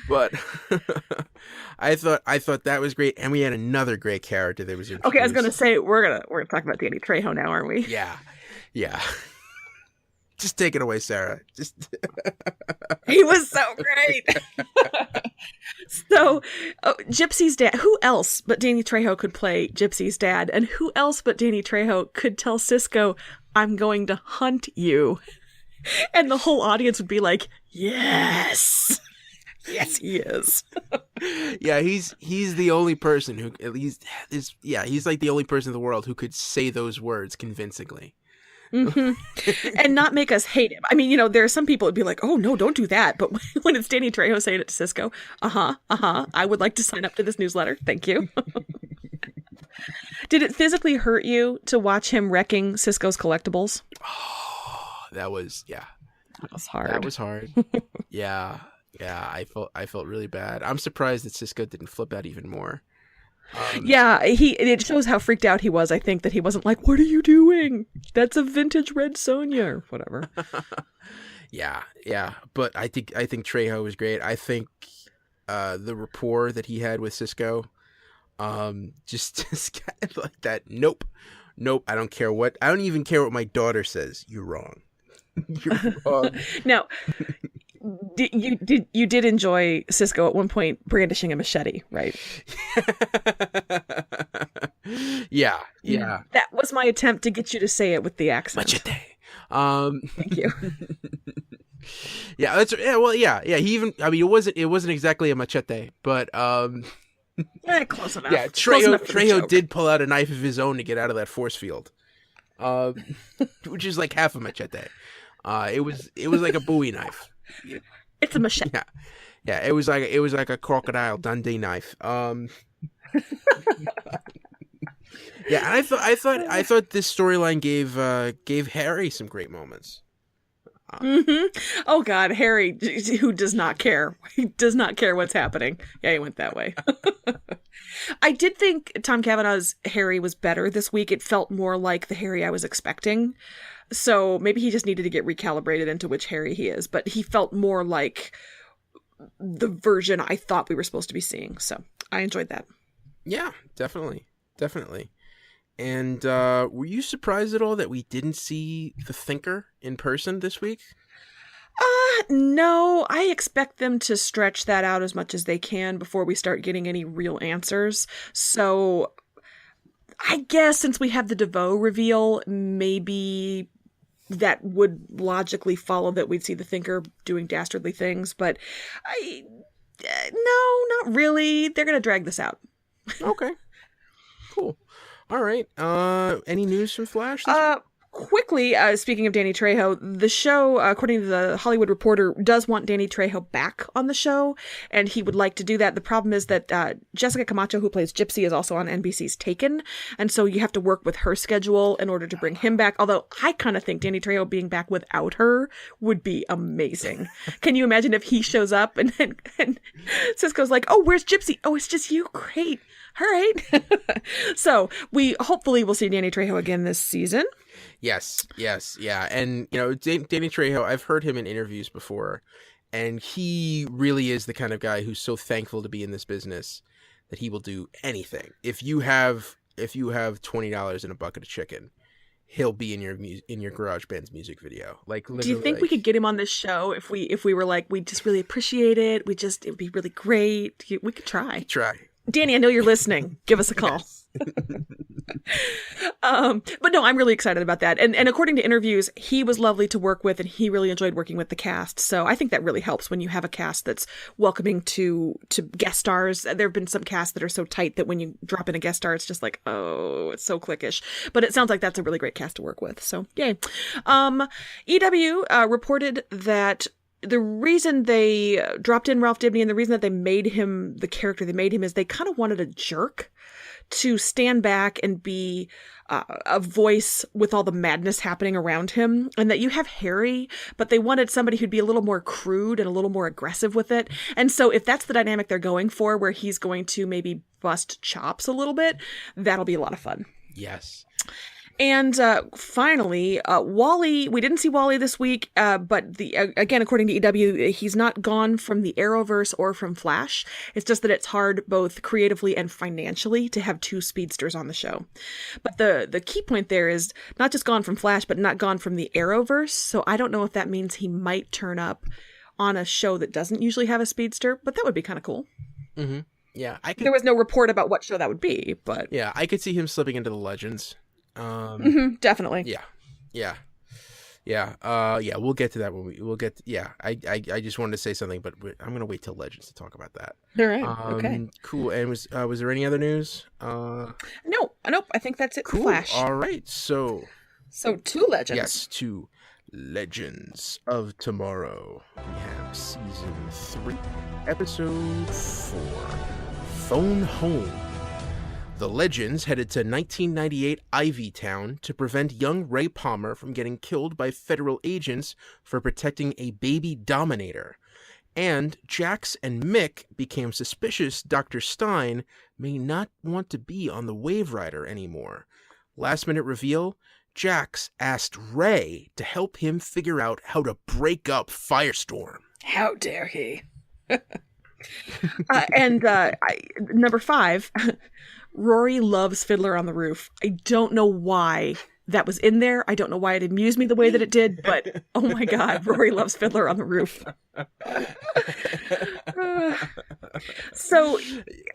But I thought that was great, and we had another great character that was introduced. Okay, I was gonna say we're gonna talk about Danny Trejo now, aren't we? Yeah. Just take it away, Sarah. He was so great. So, Gypsy's dad. Who else but Danny Trejo could play Gypsy's dad? And who else but Danny Trejo could tell Cisco, "I'm going to hunt you"? And the whole audience would be like, "Yes, yes, he is." Yeah, he's the only person who, at least is. Yeah, he's like the only person in the world who could say those words convincingly. Mm-hmm. And not make us hate him. I mean, there are some people who'd be like, "Oh no, don't do that." But when it's Danny Trejo saying it to Cisco, I would like to sign up to this newsletter. Thank you. Did it physically hurt you to watch him wrecking Cisco's collectibles? Oh, that was hard. That was hard. Yeah. I felt really bad. I'm surprised that Cisco didn't flip out even more. It shows how freaked out he was. I think that he wasn't like, "What are you doing? That's a vintage red Sonja," or whatever. Yeah. But I think Trejo was great. I think the rapport that he had with Cisco, just kind of like that. Nope. I don't care what. I don't even care what my daughter says. You're wrong. You're wrong. Now, you did enjoy Cisco at one point brandishing a machete, right? Yeah. That was my attempt to get you to say it with the accent. Machete. Thank you. Yeah. He even. I mean, it wasn't exactly a machete, but close enough. Yeah, Trejo did pull out a knife of his own to get out of that force field, which is like half a machete. It was like a Bowie knife. It's a machete. Yeah. It was like a Crocodile Dundee knife. Yeah, and I thought this storyline gave Harry some great moments. Oh God, Harry, who does not care. He does not care what's happening. Yeah, he went that way. I did think Tom Cavanaugh's Harry was better this week. It felt more like the Harry I was expecting. So maybe he just needed to get recalibrated into which Harry he is. But he felt more like the version I thought we were supposed to be seeing. So I enjoyed that. Yeah, definitely. Definitely. And were you surprised at all that we didn't see the Thinker in person this week? No, I expect them to stretch that out as much as they can before we start getting any real answers. So I guess since we have the DeVoe reveal, maybe that would logically follow that we'd see the Thinker doing dastardly things. But no, not really. They're going to drag this out. Okay. Cool. All right. Any news from Flash? Quickly, speaking of Danny Trejo, the show, according to the Hollywood Reporter, does want Danny Trejo back on the show, and he would like to do that. The problem is that Jessica Camacho, who plays Gypsy, is also on NBC's Taken, and so you have to work with her schedule in order to bring him back, although I kind of think Danny Trejo being back without her would be amazing. Can you imagine if he shows up and Cisco's like, oh, where's Gypsy? Oh, it's just you? Great. All right. So we hopefully will see Danny Trejo again this season. Yes, yeah. And, Danny Trejo, I've heard him in interviews before, and he really is the kind of guy who's so thankful to be in this business that he will do anything. If you have $20 in a bucket of chicken, he'll be in your garage band's music video. Like, literally. Do you think we could get him on this show if we were like, we just really appreciate it? It would be really great. We could try. Danny, I know you're listening. Give us a call. But no, I'm really excited about that. And according to interviews, he was lovely to work with and he really enjoyed working with the cast. So I think that really helps when you have a cast that's welcoming to guest stars. There have been some casts that are so tight that when you drop in a guest star, it's just like, oh, it's so cliquish. But it sounds like that's a really great cast to work with. So yay. EW reported that the reason they dropped in Ralph Dibny and the reason that they made him the character they made him is they kind of wanted a jerk to stand back and be a voice with all the madness happening around him, and that you have Harry, but they wanted somebody who'd be a little more crude and a little more aggressive with it. And so if that's the dynamic they're going for, where he's going to maybe bust chops a little bit, that'll be a lot of fun. Yes. And finally, Wally, we didn't see Wally this week, but again, according to EW, he's not gone from the Arrowverse or from Flash. It's just that it's hard both creatively and financially to have two speedsters on the show. But the key point there is not just gone from Flash, but not gone from the Arrowverse. So I don't know if that means he might turn up on a show that doesn't usually have a speedster, but that would be kind of cool. Mm-hmm. Yeah, there was no report about what show that would be, but yeah, I could see him slipping into the Legends. Definitely. Yeah. We'll get to that I just wanted to say something, but I'm gonna wait till Legends to talk about that. All right. Okay. Cool. And was there any other news? Nope. I think that's it. Cool. Flash. All right. So two Legends. Yes, two Legends of Tomorrow. We have season 3, episode 4, Phone Home. The Legends headed to 1998 Ivy Town to prevent young Ray Palmer from getting killed by federal agents for protecting a baby dominator. And Jax and Mick became suspicious Dr. Stein may not want to be on the Wave Rider anymore. Last minute reveal, Jax asked Ray to help him figure out how to break up Firestorm. How dare he? Number 5... Rory loves Fiddler on the Roof. I don't know why that was in there. I don't know why it amused me the way that it did, but oh my God, Rory loves Fiddler on the Roof.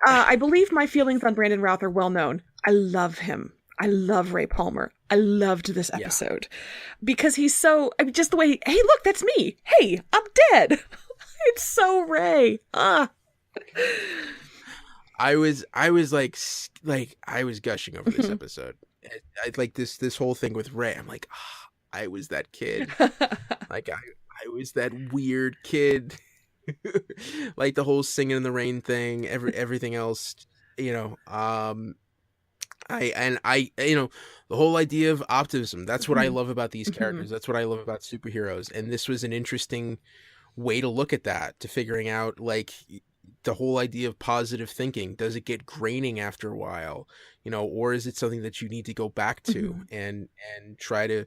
I believe my feelings on Brandon Routh are well known. I love him. I love Ray Palmer. I loved this episode because he's so, just the way, hey, look, that's me. Hey, I'm dead. It's so Ray. I was like I was gushing over this episode. I like this whole thing with Ray. I'm like, I was that kid. Like I was that weird kid. Like the whole singing in the rain thing, everything else, the whole idea of optimism. That's what I love about these characters. That's what I love about superheroes. And this was an interesting way to look at that, to figuring out like the whole idea of positive thinking, does it get graining after a while, or is it something that you need to go back to and try to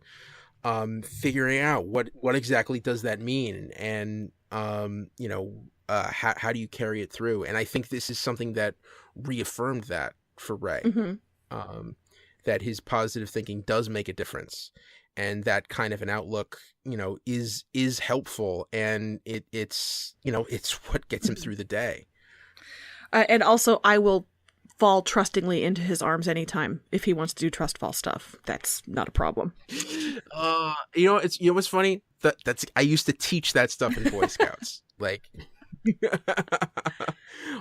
figuring out what exactly does that mean, and how do you carry it through? And I think this is something that reaffirmed that for Ray, that his positive thinking does make a difference, and that kind of an outlook, is helpful, and it's what gets him through the day. And also, I will fall trustingly into his arms anytime if he wants to do trust fall stuff. That's not a problem. It's what's funny? That's I used to teach that stuff in Boy Scouts. Like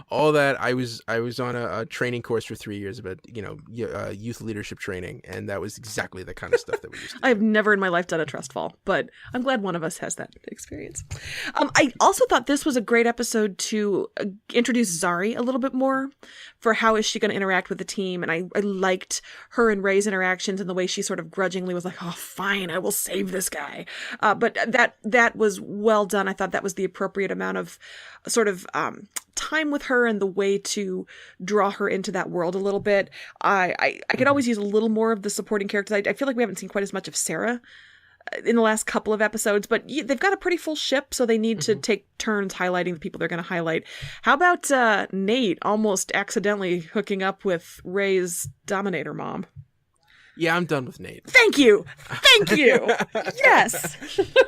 all that. I was on a training course for 3 years about youth leadership training, and that was exactly the kind of stuff that we used to do. I've never in my life done a trust fall, but I'm glad one of us has that experience. I also thought this was a great episode to introduce Zari a little bit more for how is she going to interact with the team, and I liked her and Ray's interactions and the way she sort of grudgingly was like, oh fine, I will save this guy, but that was well done. I thought that was the appropriate amount of sort of time with her and the way to draw her into that world a little bit. I could always use a little more of the supporting characters. I feel like we haven't seen quite as much of Sarah in the last couple of episodes, but they've got a pretty full ship, so they need to take turns highlighting the people they're going to highlight. How about Nate almost accidentally hooking up with Ray's Dominator mom? Yeah, I'm done with Nate. Thank you. Yes.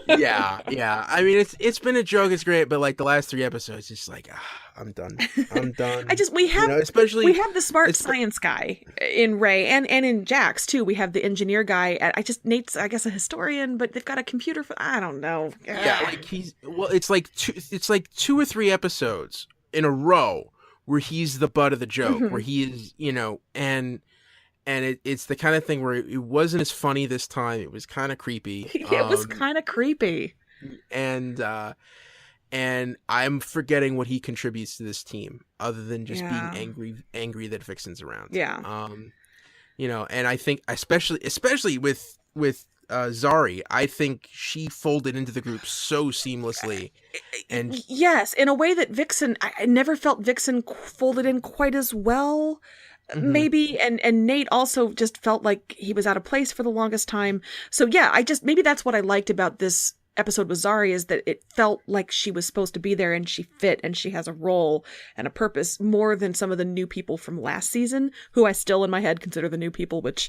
Yeah. I mean, it's been a joke. It's great, but like the last 3 episodes, it's like I'm done. We have especially we have the smart science guy in Ray and in Jax too. We have the engineer guy. Nate's I guess a historian, but they've got a computer for I don't know. Yeah, like it's like 2 or 3 episodes in a row where he's the butt of the joke, where he is, and it's the kind of thing where it wasn't as funny this time. It was kind of creepy. It was kind of creepy. And I'm forgetting what he contributes to this team other than just being angry that Vixen's around. Yeah. And I think especially with Zari, I think she folded into the group so seamlessly. And yes, in a way that Vixen, I never felt Vixen folded in quite as well. Maybe and Nate also just felt like he was out of place for the longest time. So yeah, maybe that's what I liked about this episode with Zari, is that it felt like she was supposed to be there and she fit and she has a role and a purpose more than some of the new people from last season, who I still in my head consider the new people, which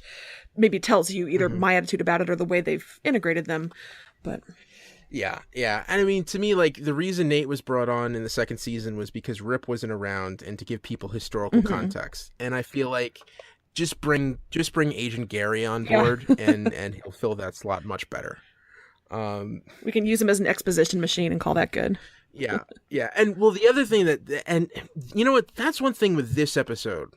maybe tells you either my attitude about it or the way they've integrated them. But yeah. And I mean, to me, like, the reason Nate was brought on in the second season was because Rip wasn't around and to give people historical context. And I feel like just bring Agent Gary on board and he'll fill that slot much better. We can use him as an exposition machine and call that good. Yeah. And well, the other thing and you know what, that's one thing with this episode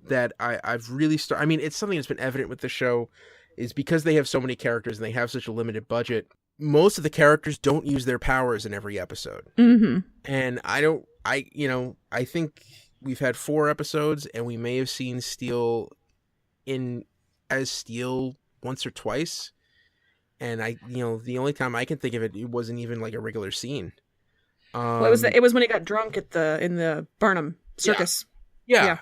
that I've really I mean, it's something that's been evident with the show, is because they have so many characters and they have such a limited budget, most of the characters don't use their powers in every episode. And I think we've had 4 episodes and we may have seen Steel as Steel once or twice. And the only time I can think of it wasn't even like a regular scene. Well, it was when he got drunk in the Barnum circus. Yeah.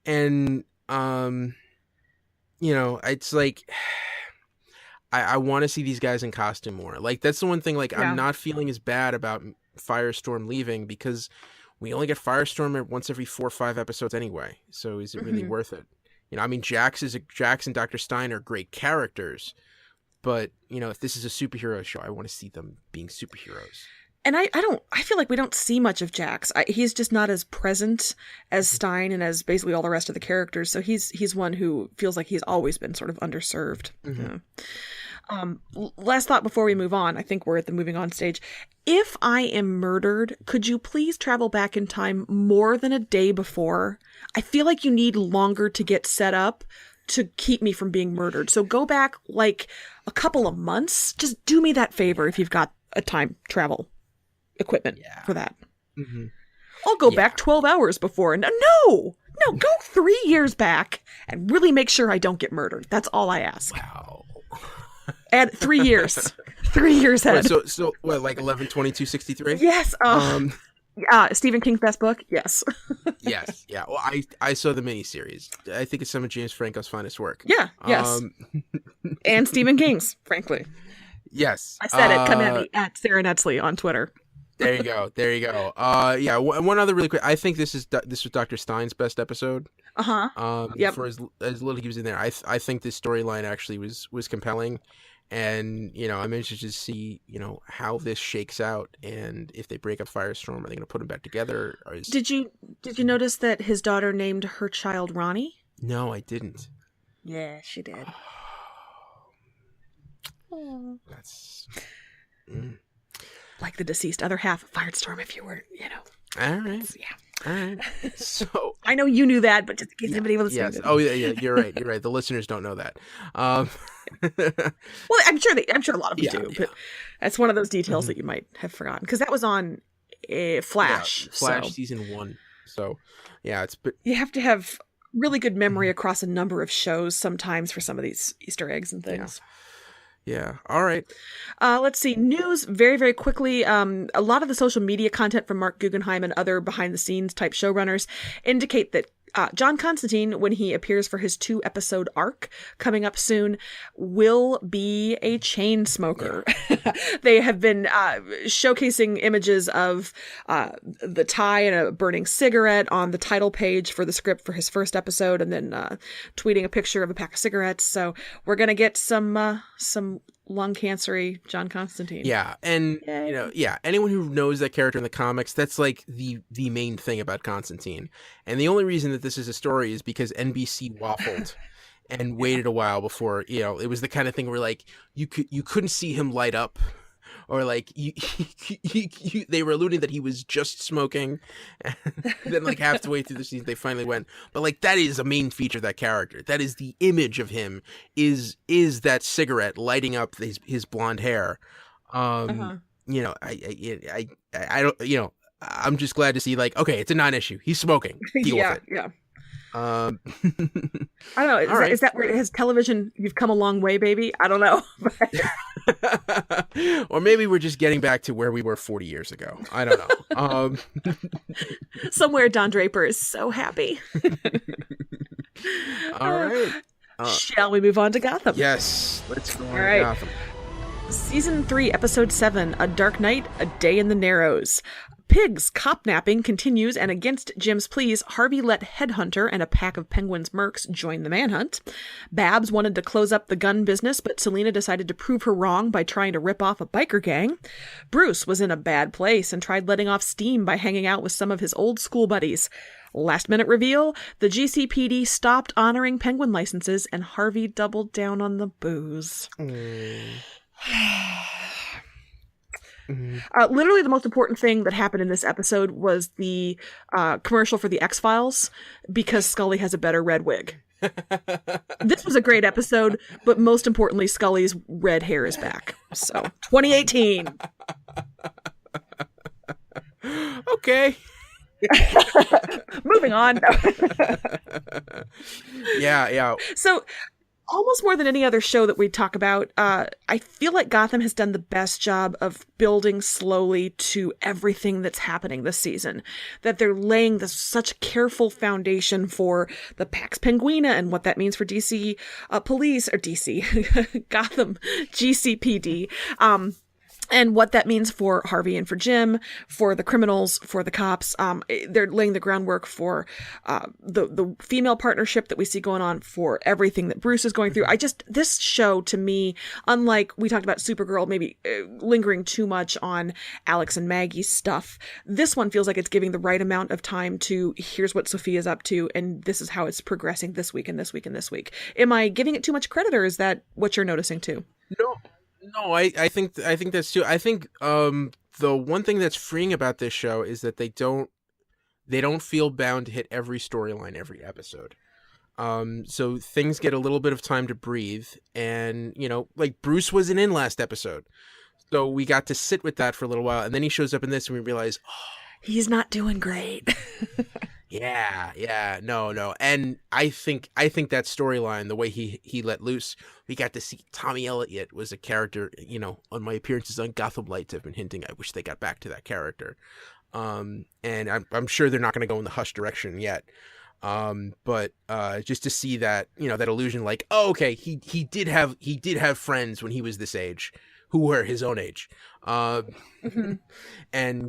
And it's like I want to see these guys in costume more. Like, that's the one thing, like, I'm not feeling as bad about Firestorm leaving, because we only get Firestorm once every 4 or 5 episodes anyway. So is it really worth it? I mean, Jax and Dr. Stein are great characters, but if this is a superhero show, I want to see them being superheroes. And I feel like we don't see much of Jax. He's just not as present as Stein and as basically all the rest of the characters. So he's one who feels like he's always been sort of underserved. Last thought before we move on. I think we're at the moving on stage. If I am murdered, could you please travel back in time more than a day before? I feel like you need longer to get set up to keep me from being murdered. So go back like a couple of months. Just do me that favor if you've got a time travel equipment for that. I'll go back 12 hours before. No, go 3 years back and really make sure I don't get murdered. That's all I ask. Wow. Add 3 years. 3 years ahead. So what, like 11/22/63? Yes. Stephen King's best book. Yes. Yes. Yeah. Well, I saw the miniseries. I think it's some of James Franco's finest work. Yeah. Yes. And Stephen King's, frankly. Yes. I said it. Come at me at Sarah Netsley on Twitter. There you go. There you go. Yeah. One other really quick. I think this was Dr. Stein's best episode. Yep. For as little he was in there, I think this storyline actually was compelling, and I'm interested to see how this shakes out, and if they break up Firestorm, are they going to put them back together? Did you notice that his daughter named her child Ronnie? No, I didn't. Yeah, she did. That's like the deceased other half of Firestorm, if you were, All right. Yeah. All right. So I know you knew that, but just in case anybody was listening. Yes. Oh yeah. You're right. You're right. The listeners don't know that. Well, I'm sure a lot of them do, but that's one of those details that you might have forgotten because that was on Flash. Flash season 1. So yeah, you have to have really good memory across a number of shows sometimes for some of these Easter eggs and things. Yeah. All right. Let's see. News very, very quickly. A lot of the social media content from Mark Guggenheim and other behind-the-scenes type showrunners indicate that John Constantine, when he appears for his 2-episode arc coming up soon, will be a chain smoker. Yeah. They have been showcasing images of the tie and a burning cigarette on the title page for the script for his first episode, and then tweeting a picture of a pack of cigarettes. So we're gonna get some lung cancery John Constantine. Yeah, and anyone who knows that character in the comics, that's like the main thing about Constantine. And the only reason that this is a story is because NBC waffled and waited a while before, it was the kind of thing where like you couldn't see him light up, or like they were alluding that he was just smoking, and then like halfway through the season they finally went, but like that is a main feature of that character. That is the image of him, is that cigarette lighting up his blonde hair. I don't, I'm just glad to see like, okay, it's a non-issue. He's smoking. Deal with it. Yeah. I don't know. Is that where his television? You've come a long way, baby. I don't know. Or maybe we're just getting back to where we were 40 years ago. I don't know. Somewhere Don Draper is so happy. All right. Shall we move on to Gotham? Yes. Let's go on to Gotham. Season 3, Episode 7, A Dark Night, A Day in the Narrows. Pig's cop-napping continues, and against Jim's pleas, Harvey let Headhunter and a pack of Penguin's mercs join the manhunt. Babs wanted to close up the gun business, but Selena decided to prove her wrong by trying to rip off a biker gang. Bruce was in a bad place and tried letting off steam by hanging out with some of his old school buddies. Last-minute reveal, the GCPD stopped honoring Penguin licenses, and Harvey doubled down on the booze. Literally the most important thing that happened in this episode was the commercial for the X-Files, because Scully has a better red wig. This was a great episode, but most importantly, Scully's red hair is back. So, 2018. Okay. Moving on. Yeah. So, almost more than any other show that we talk about, I feel like Gotham has done the best job of building slowly to everything that's happening this season. That they're laying such careful foundation for the Pax Penguina and what that means for DC police, or DC, Gotham GCPD. And what that means for Harvey and for Jim, for the criminals, for the cops. They're laying the groundwork for the female partnership that we see going on, for everything that Bruce is going through. This show, to me, unlike we talked about Supergirl, maybe lingering too much on Alex and Maggie's stuff, this one feels like it's giving the right amount of time to, here's what Sophia's up to, and this is how it's progressing this week and this week and this week. Am I giving it too much credit, or is that what you're noticing too? No, I think that's too. I think the one thing that's freeing about this show is that they don't feel bound to hit every storyline every episode. So things get a little bit of time to breathe, and like Bruce wasn't in last episode, so we got to sit with that for a little while, and then he shows up in this, and we realize, he's not doing great. Yeah, no, and I think that storyline, the way he let loose, we got to see Tommy Elliott was a character. On my appearances on Gotham Lights, I've been hinting I wish they got back to that character. And I'm sure they're not going to go in the Hush direction yet. But just to see that, that illusion, like, oh, okay, he did have friends when he was this age who were his own age. And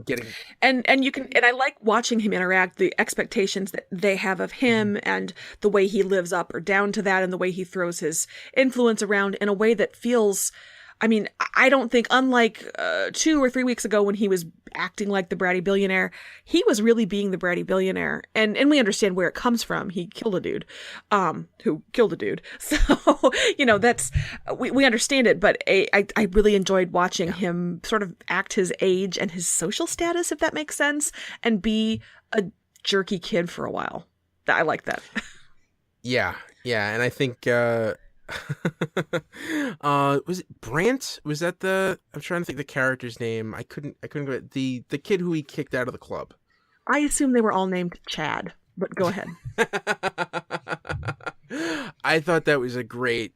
getting and I like watching him interact, the expectations that they have of him and the way he lives up or down to that and the way he throws his influence around in a way that feels, I mean, I don't think, unlike 2 or 3 weeks ago when he was acting like the bratty billionaire, he was really being the bratty billionaire. And we understand where it comes from. He killed a dude, who killed a dude. So, that's, we understand it, but I really enjoyed watching him sort of act his age and his social status, if that makes sense, and be a jerky kid for a while. I like that. Yeah. And I think, was it Brant? Was that I'm trying to think the character's name. I couldn't go, the kid who he kicked out of the club. I assume they were all named Chad, but go ahead. I thought that was a great,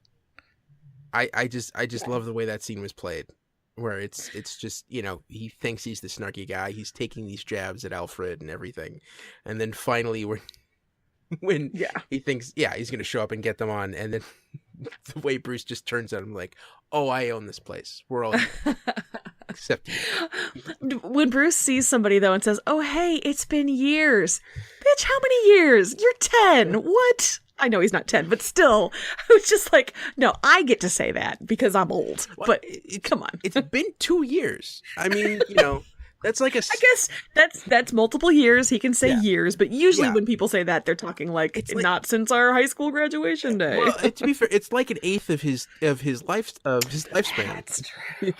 I just love the way that scene was played, where it's just, he thinks he's the snarky guy, he's taking these jabs at Alfred and everything, and then finally when he thinks he's gonna show up and get them on, and then the way Bruce just turns at him like, oh, I own this place, we're all except you. When Bruce sees somebody though and says, oh hey, it's been years, bitch, how many years? You're 10. What? I know he's not 10, but still, I was just like, no, I get to say that because I'm old. Well, but come on, it's been 2 years. I mean, that's like I guess that's multiple years. He can say years, but usually when people say that, they're talking like not since our high school graduation day. Well, to be fair, it's like an eighth of his lifespan. That's true.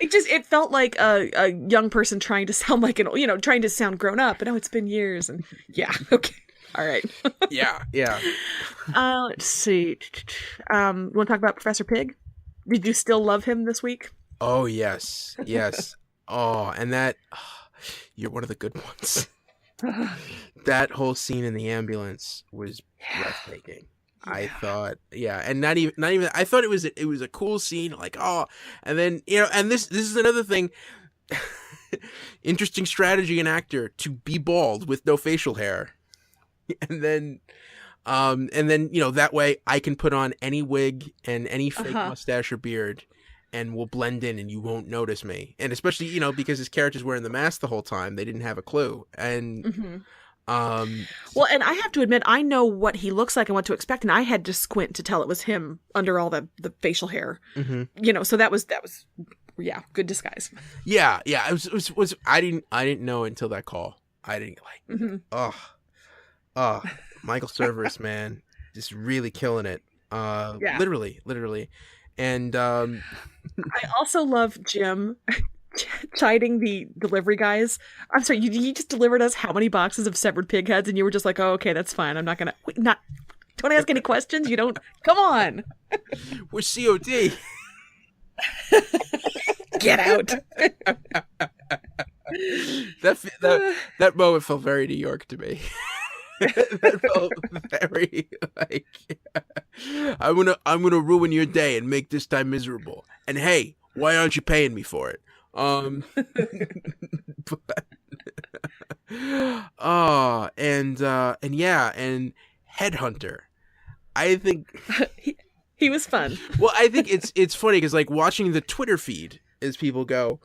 It felt like a young person trying to sound like trying to sound grown up. But no, it's been years, and okay, all right. Yeah. Let's see. You want to talk about Professor Pig? Did you still love him this week? Oh yes. Oh, and that, you're one of the good ones. That whole scene in the ambulance was breathtaking. Yeah. I thought, and not even. I thought it was a cool scene, like, oh, and then and this is another thing. Interesting strategy in actor to be bald with no facial hair, and then that way I can put on any wig and any fake mustache or beard, and will blend in and you won't notice me. And especially, because his character's wearing the mask the whole time, they didn't have a clue. And well, and I have to admit, I know what he looks like and what to expect, and I had to squint to tell it was him under all the facial hair. So that was good disguise. Yeah. It was I didn't know until that call. I didn't Michael Cerverus, man, just really killing it. Literally. And I also love Jim chiding the delivery guys. I'm sorry, you just delivered us how many boxes of severed pig heads, and you were just like, oh, okay, that's fine. I'm not gonna don't ask any questions. You don't. Come on. We're COD. Get out. That moment felt very New York to me. That felt very like, I'm gonna ruin your day and make this time miserable. And hey, why aren't you paying me for it? And Headhunter. I think he was fun. Well, I think it's funny because like watching the Twitter feed as people going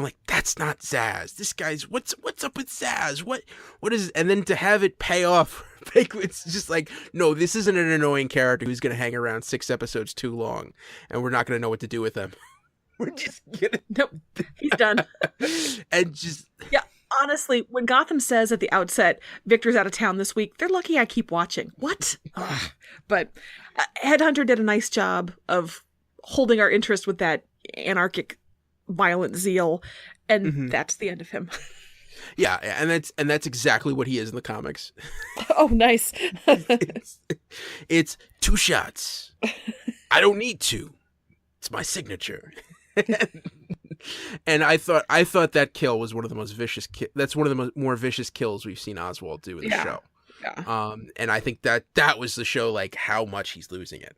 like, that's not Zaz. This guy's what's up with Zaz? What is it? And then to have it pay off, it's just like, no, this isn't an annoying character who's gonna hang around 6 episodes too long, and we're not gonna know what to do with him. We're just gonna nope, he's done. And just honestly, when Gotham says at the outset, Victor's out of town this week, they're lucky I keep watching. What? But Headhunter did a nice job of holding our interest with that anarchic, violent zeal, and that's the end of him. Yeah, and that's exactly what he is in the comics. Oh, nice. It's 2 shots. I don't need to. It's my signature. And I thought that kill was one of the most vicious. That's one of the more vicious kills we've seen Oswald do in the show. Yeah. And I think that was the show, like how much he's losing it.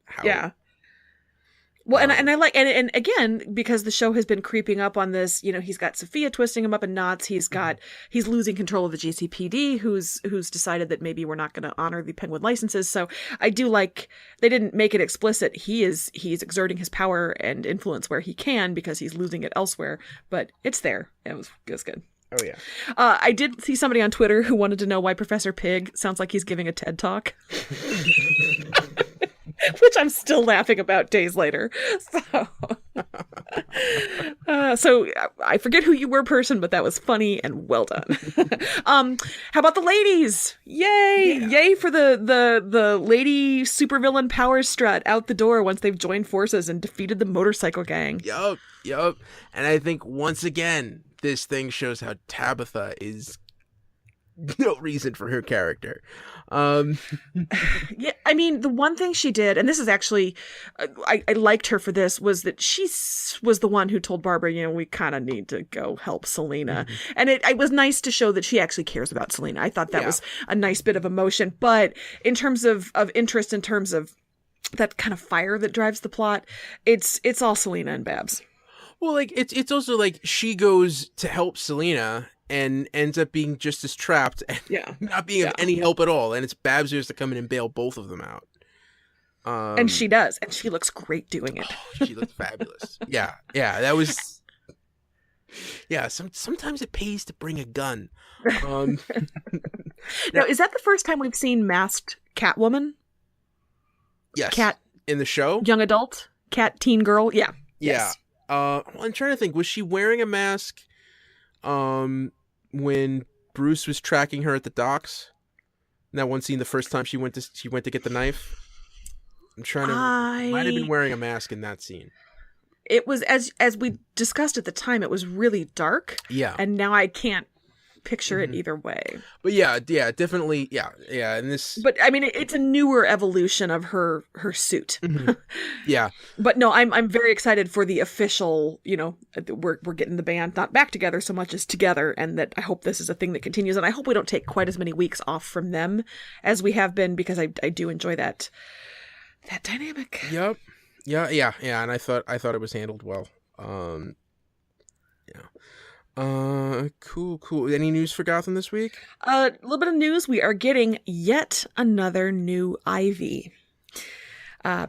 Well, and I like, and again, because the show has been creeping up on this, he's got Sophia twisting him up in knots. He's losing control of the GCPD, who's decided that maybe we're not going to honor the Penguin licenses. So I do like, they didn't make it explicit. He's exerting his power and influence where he can because he's losing it elsewhere, but it's there. It was good. Oh yeah. I did see somebody on Twitter who wanted to know why Professor Pig sounds like he's giving a TED Talk. Which I'm still laughing about days later. So I forget who you were, person, but that was funny and well done. How about the ladies? Yay! Yeah. Yay for the lady supervillain power strut out the door once they've joined forces and defeated the motorcycle gang. Yup. And I think once again, this thing shows how Tabitha is no reason for her character. Yeah, I mean, the one thing she did, and this is actually, I liked her for this, was that she was the one who told Barbara, we kind of need to go help Selena. Mm-hmm. And it was nice to show that she actually cares about Selena. I thought that was a nice bit of emotion. But in terms of interest, in terms of that kind of fire that drives the plot, it's all Selena and Babs. Well, like, it's also like she goes to help Selena and ends up being just as trapped and not being of any help at all. And it's Babs who has to come in and bail both of them out. And she does. And she looks great doing it. Oh, she looks fabulous. Yeah, that was... Yeah, sometimes it pays to bring a gun. Now, is that the first time we've seen masked Catwoman? Yes. Cat in the show? Young adult? Cat teen girl? Yeah. Yes. I'm trying to think. Was she wearing a mask when Bruce was tracking her at the docks? In that one scene, the first time she went to get the knife? I'm trying to... Might have been wearing a mask in that scene. It was, as we discussed at the time, it was really dark. Yeah. And now I can't picture it either way. But yeah, definitely, yeah. And this... But, I mean, it's a newer evolution of her suit. Mm-hmm. Yeah. But no, I'm very excited for the official, we're getting the band not back together so much as together, and that I hope this is a thing that continues, and I hope we don't take quite as many weeks off from them as we have been, because I do enjoy that dynamic. Yep. Yeah, and I thought it was handled well. Cool. Any news for Gotham this week? A little bit of news. We are getting yet another new Ivy.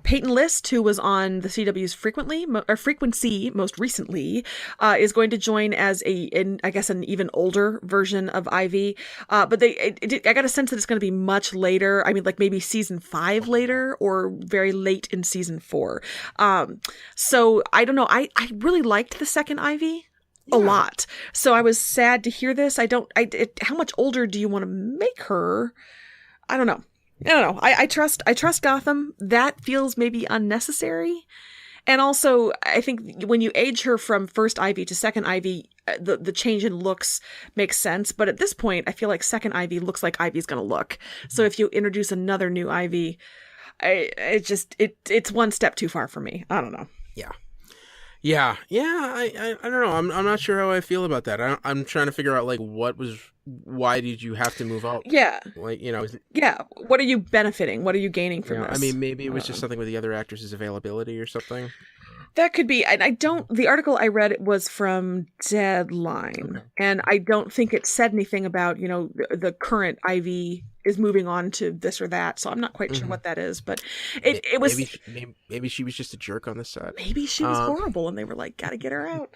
Peyton List, who was on the CW's Frequency most recently, is going to join as an even older version of Ivy. But I got a sense that it's going to be much later. I mean, like maybe season 5 later, or very late in season 4. So I don't know. I really liked the second Ivy a lot. So I was sad to hear this. How much older do you want to make her? I don't know. I trust Gotham. That feels maybe unnecessary. And also, I think when you age her from first Ivy to second Ivy, the change in looks makes sense. But at this point, I feel like second Ivy looks like Ivy's going to look. So if you introduce another new Ivy, it's one step too far for me. I don't know. Yeah. I don't know. I'm not sure how I feel about that. I'm trying to figure out, like, why did you have to move up? Yeah. Like, yeah. What are you benefiting? What are you gaining from this? I mean, maybe it was just something with the other actresses' availability or something. That could be. The article I read was from Deadline, and I don't think it said anything about, the current Ivy is moving on to this or that. So I'm not quite sure what that is, but it was. Maybe she was just a jerk on the set. Maybe she was horrible and they were like, gotta get her out.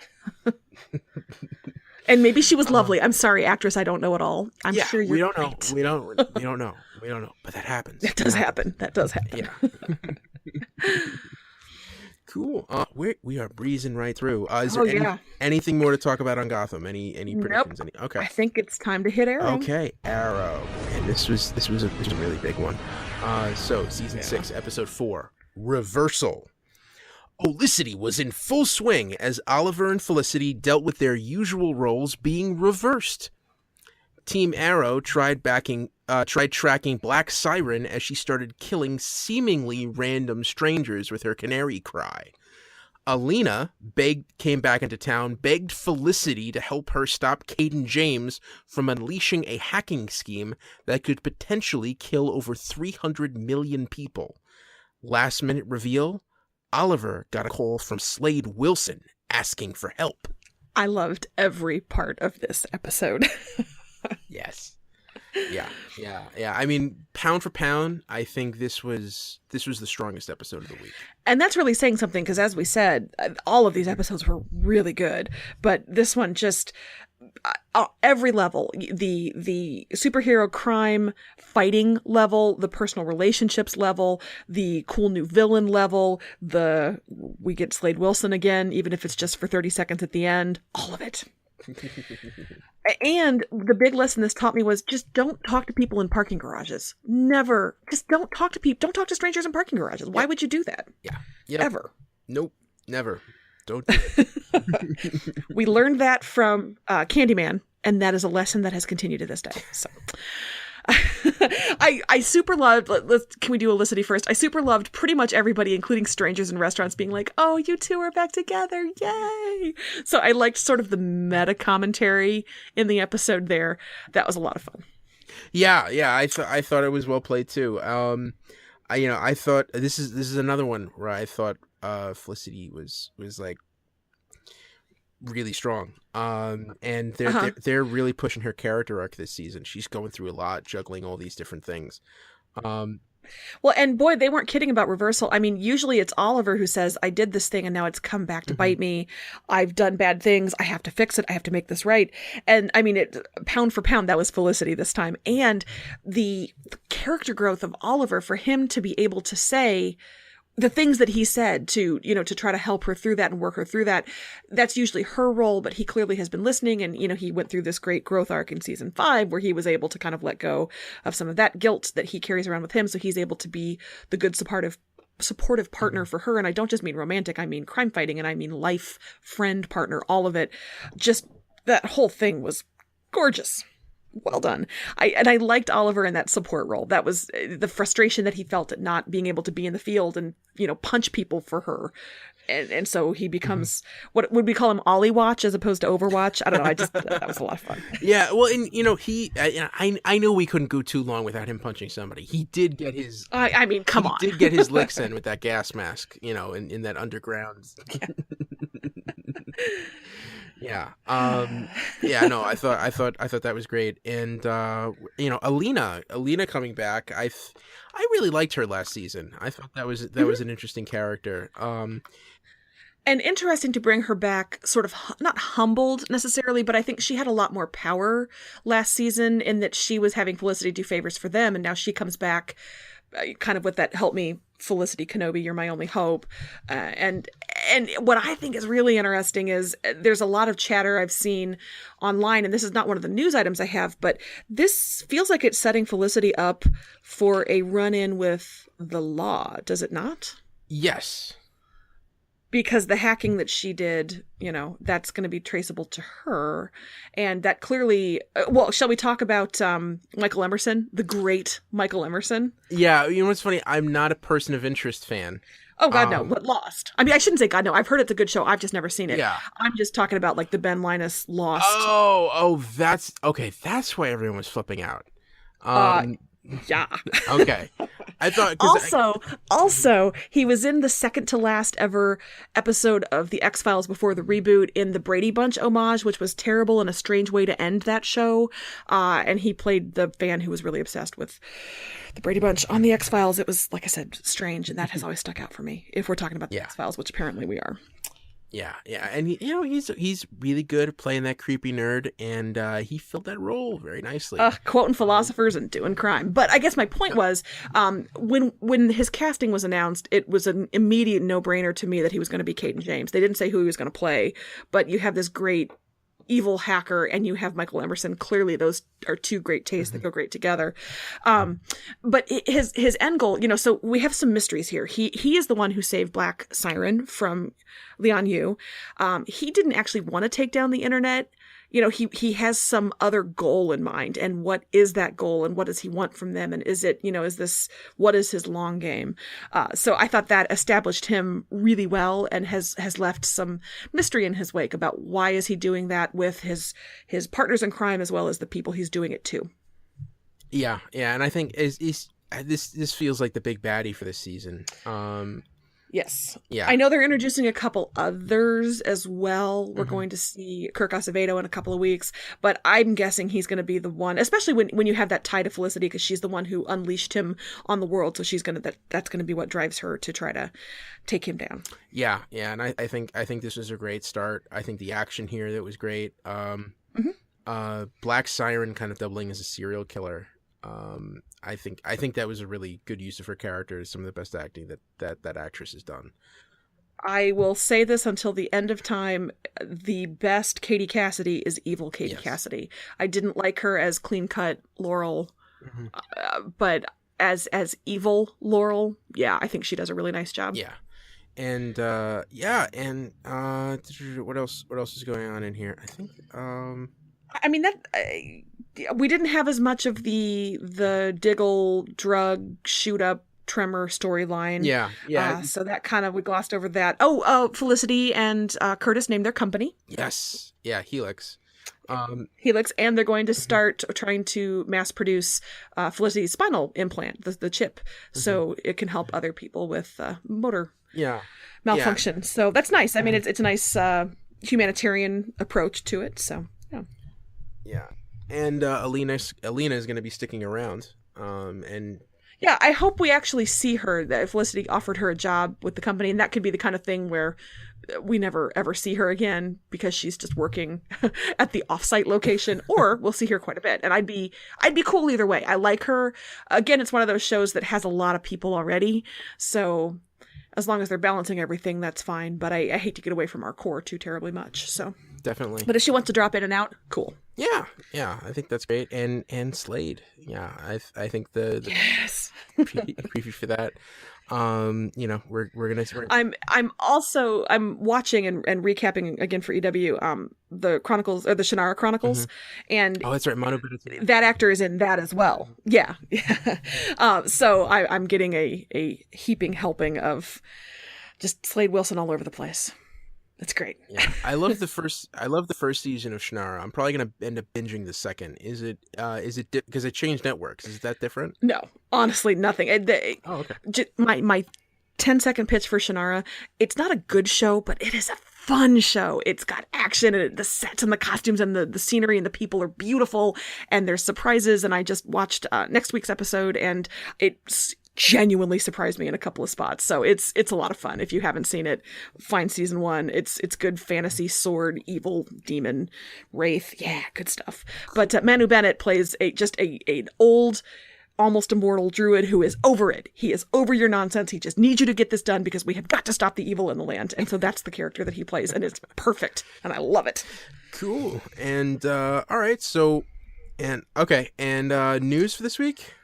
And maybe she was lovely. I'm sorry, actress. I don't know at all. I'm sure you're right. We don't know. But that happens. That does happen. Yeah. Cool. We are breezing right through. Is there anything more to talk about on Gotham? Any predictions? Nope. Okay. I think it's time to hit Arrow. Okay, Arrow. And this was a really big one. So season 6, episode 4, Reversal. Olicity was in full swing as Oliver and Felicity dealt with their usual roles being reversed. Team Arrow tried tracking Black Siren as she started killing seemingly random strangers with her canary cry. Alina came back into town, begged Felicity to help her stop Caden James from unleashing a hacking scheme that could potentially kill over 300 million people. Last minute reveal, Oliver got a call from Slade Wilson asking for help. I loved every part of this episode. Yes. Yeah. I mean, pound for pound, I think this was the strongest episode of the week. And that's really saying something, because as we said, all of these episodes were really good, but this one just every level, the superhero crime fighting level, the personal relationships level, the cool new villain level, we get Slade Wilson again, even if it's just for 30 seconds at the end, all of it. And the big lesson this taught me was just don't talk to people in parking garages. Never. Just don't talk to people. Don't talk to strangers in parking garages. Why would you do that? Yeah. Yep. Ever. Nope. Never. Don't do it. We learned that from Candyman, and that is a lesson that has continued to this day. So I super loved, can we do Elicity first? I super loved pretty much everybody, including strangers in restaurants, being like, oh, you two are back together. Yay. So I liked sort of the meta commentary in the episode there. That was a lot of fun. Yeah. I thought it was well played too. I thought this is another one where I thought Felicity was like really strong. And they're really pushing her character arc this season. She's going through a lot, juggling all these different things. Well, and boy, they weren't kidding about reversal. I mean, usually it's Oliver who says, I did this thing and now it's come back to bite me. I've done bad things. I have to fix it. I have to make this right. And I mean, pound for pound, that was Felicity this time. And the character growth of Oliver, for him to be able to say the things that he said to try to help her through that and work her through that, that's usually her role, but he clearly has been listening. And, he went through this great growth arc in season 5 where he was able to kind of let go of some of that guilt that he carries around with him. So he's able to be the good supportive partner for her. And I don't just mean romantic, I mean crime fighting, and I mean life, friend, partner, all of it. Just that whole thing was gorgeous. Well done. I liked Oliver in that support role. That was the frustration that he felt at not being able to be in the field and, punch people for her. And so he becomes, what would we call him, Ollie Watch as opposed to Overwatch? I don't know. That was a lot of fun. Yeah. Well, and, I know we couldn't go too long without him punching somebody. He did get his, I mean, come on. He did get his licks in with that gas mask, in that underground. Yeah. No, I thought that was great. And, Alina coming back, I really liked her last season. I thought that was an interesting character. And interesting to bring her back, sort of not humbled necessarily, but I think she had a lot more power last season in that she was having Felicity do favors for them. And now she comes back kind of with that, help me, Felicity Kenobi, you're my only hope. And what I think is really interesting is there's a lot of chatter I've seen online, and this is not one of the news items I have, but this feels like it's setting Felicity up for a run-in with the law, does it not? Yes. Because the hacking that she did, that's going to be traceable to her. And that clearly, shall we talk about Michael Emerson, the great Michael Emerson? Yeah, what's funny? I'm not a Person of Interest fan. Oh, God, no, but Lost. I mean, I shouldn't say God, no. I've heard it's a good show. I've just never seen it. Yeah. I'm just talking about like the Ben Linus Lost. Oh, that's, okay. That's why everyone was flipping out. Yeah. Okay. I thought also he was in the second to last ever episode of the X-Files before the reboot in the Brady Bunch homage, which was terrible and a strange way to end that show. And he played the fan who was really obsessed with the Brady Bunch on the X-Files. It was, like I said, strange, and that has always stuck out for me if we're talking about the X-Files, which apparently we are. Yeah, and he's really good at playing that creepy nerd, and he filled that role very nicely. Quoting philosophers and doing crime. But I guess my point was, when his casting was announced, it was an immediate no-brainer to me that he was going to be Caden James. They didn't say who he was going to play, but you have this great evil hacker and you have Michael Emerson. Clearly those are two great tastes that go great together. But his end goal, so we have some mysteries here. He is the one who saved Black Siren from Leon Yu. He didn't actually want to take down the internet. He has some other goal in mind, and what is that goal and what does he want from them? And is it, what is his long game? So I thought that established him really well and has left some mystery in his wake about why is he doing that with his partners in crime as well as the people he's doing it to. Yeah. And I think this feels like the big baddie for this season. Yes. Yeah. I know they're introducing a couple others as well. We're going to see Kirk Acevedo in a couple of weeks, but I'm guessing he's going to be the one, especially when you have that tie to Felicity, because she's the one who unleashed him on the world. So that's going to be what drives her to try to take him down. Yeah. Yeah. And I think this was a great start. I think the action here, that was great. Black Siren kind of doubling as a serial killer. I think that was a really good use of her character. Some of the best acting that actress has done. I will say this until the end of time. The best Katie Cassidy is evil Katie Cassidy. I didn't like her as clean-cut Laurel, but as evil Laurel, I think she does a really nice job. Yeah. And what else is going on in here? I think I mean that we didn't have as much of the Diggle drug shoot up Tremor storyline. Yeah. So that kind of, we glossed over that. Felicity and Curtis named their company. Yes. Yeah. Helix. Helix, and they're going to start trying to mass produce Felicity's spinal implant, the chip, so it can help other people with motor malfunction. So that's nice. I mean, it's a nice humanitarian approach to it. So yeah. And Alina is going to be sticking around. And yeah, I hope we actually see her. That Felicity offered her a job with the company, and that could be the kind of thing where we never ever see her again because she's just working at the offsite location, or we'll see her quite a bit. And I'd be cool either way. I like her. Again, it's one of those shows that has a lot of people already, so as long as they're balancing everything, that's fine. But I hate to get away from our core too terribly much. So definitely. But if she wants to drop in and out, cool. Yeah, I think that's great. And Slade. Yeah, I think the yes preview for that. We're gonna. I'm watching and recapping again for EW. The Chronicles, or the Shannara Chronicles, and that's right, that actor is in that as well. Yeah. So I'm getting a heaping helping of just Slade Wilson all over the place. It's great. Yeah, I love the first season of Shannara. I'm probably gonna end up binging the second. Is it because it changed networks? Is that different? No, honestly, nothing. Okay. My 10-second pitch for Shannara. It's not a good show, but it is a fun show. It's got action, and the sets and the costumes and the scenery and the people are beautiful, and there's surprises. And I just watched next week's episode, and it's genuinely surprised me in a couple of spots. So it's a lot of fun. If you haven't seen it, find season 1. It's good fantasy, sword, evil, demon, wraith. Yeah, good stuff. But Manu Bennett plays an old, almost immortal druid who is over it. He is over your nonsense. He just needs you to get this done because we have got to stop the evil in the land. And so that's the character that he plays, and it's perfect. And I love it. Cool. And all right. So, and news for this week.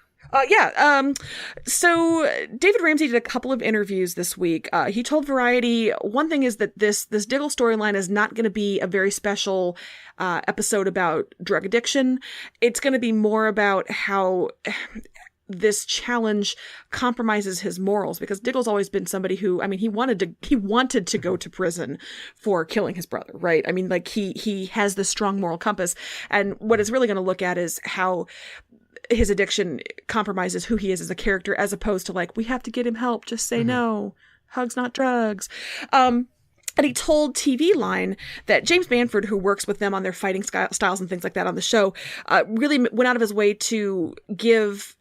So David Ramsey did a couple of interviews this week. He told Variety one thing is that this Diggle storyline is not going to be a very special episode about drug addiction. It's going to be more about how this challenge compromises his morals, because Diggle's always been somebody who, I mean, he wanted to go to prison for killing his brother, right? I mean, like he has this strong moral compass, and what it's really going to look at is how his addiction compromises who he is as a character, as opposed to like, we have to get him help, just say no, hugs not drugs. And he told TV Line that James Manford, who works with them on their fighting styles and things like that on the show, really went out of his way to give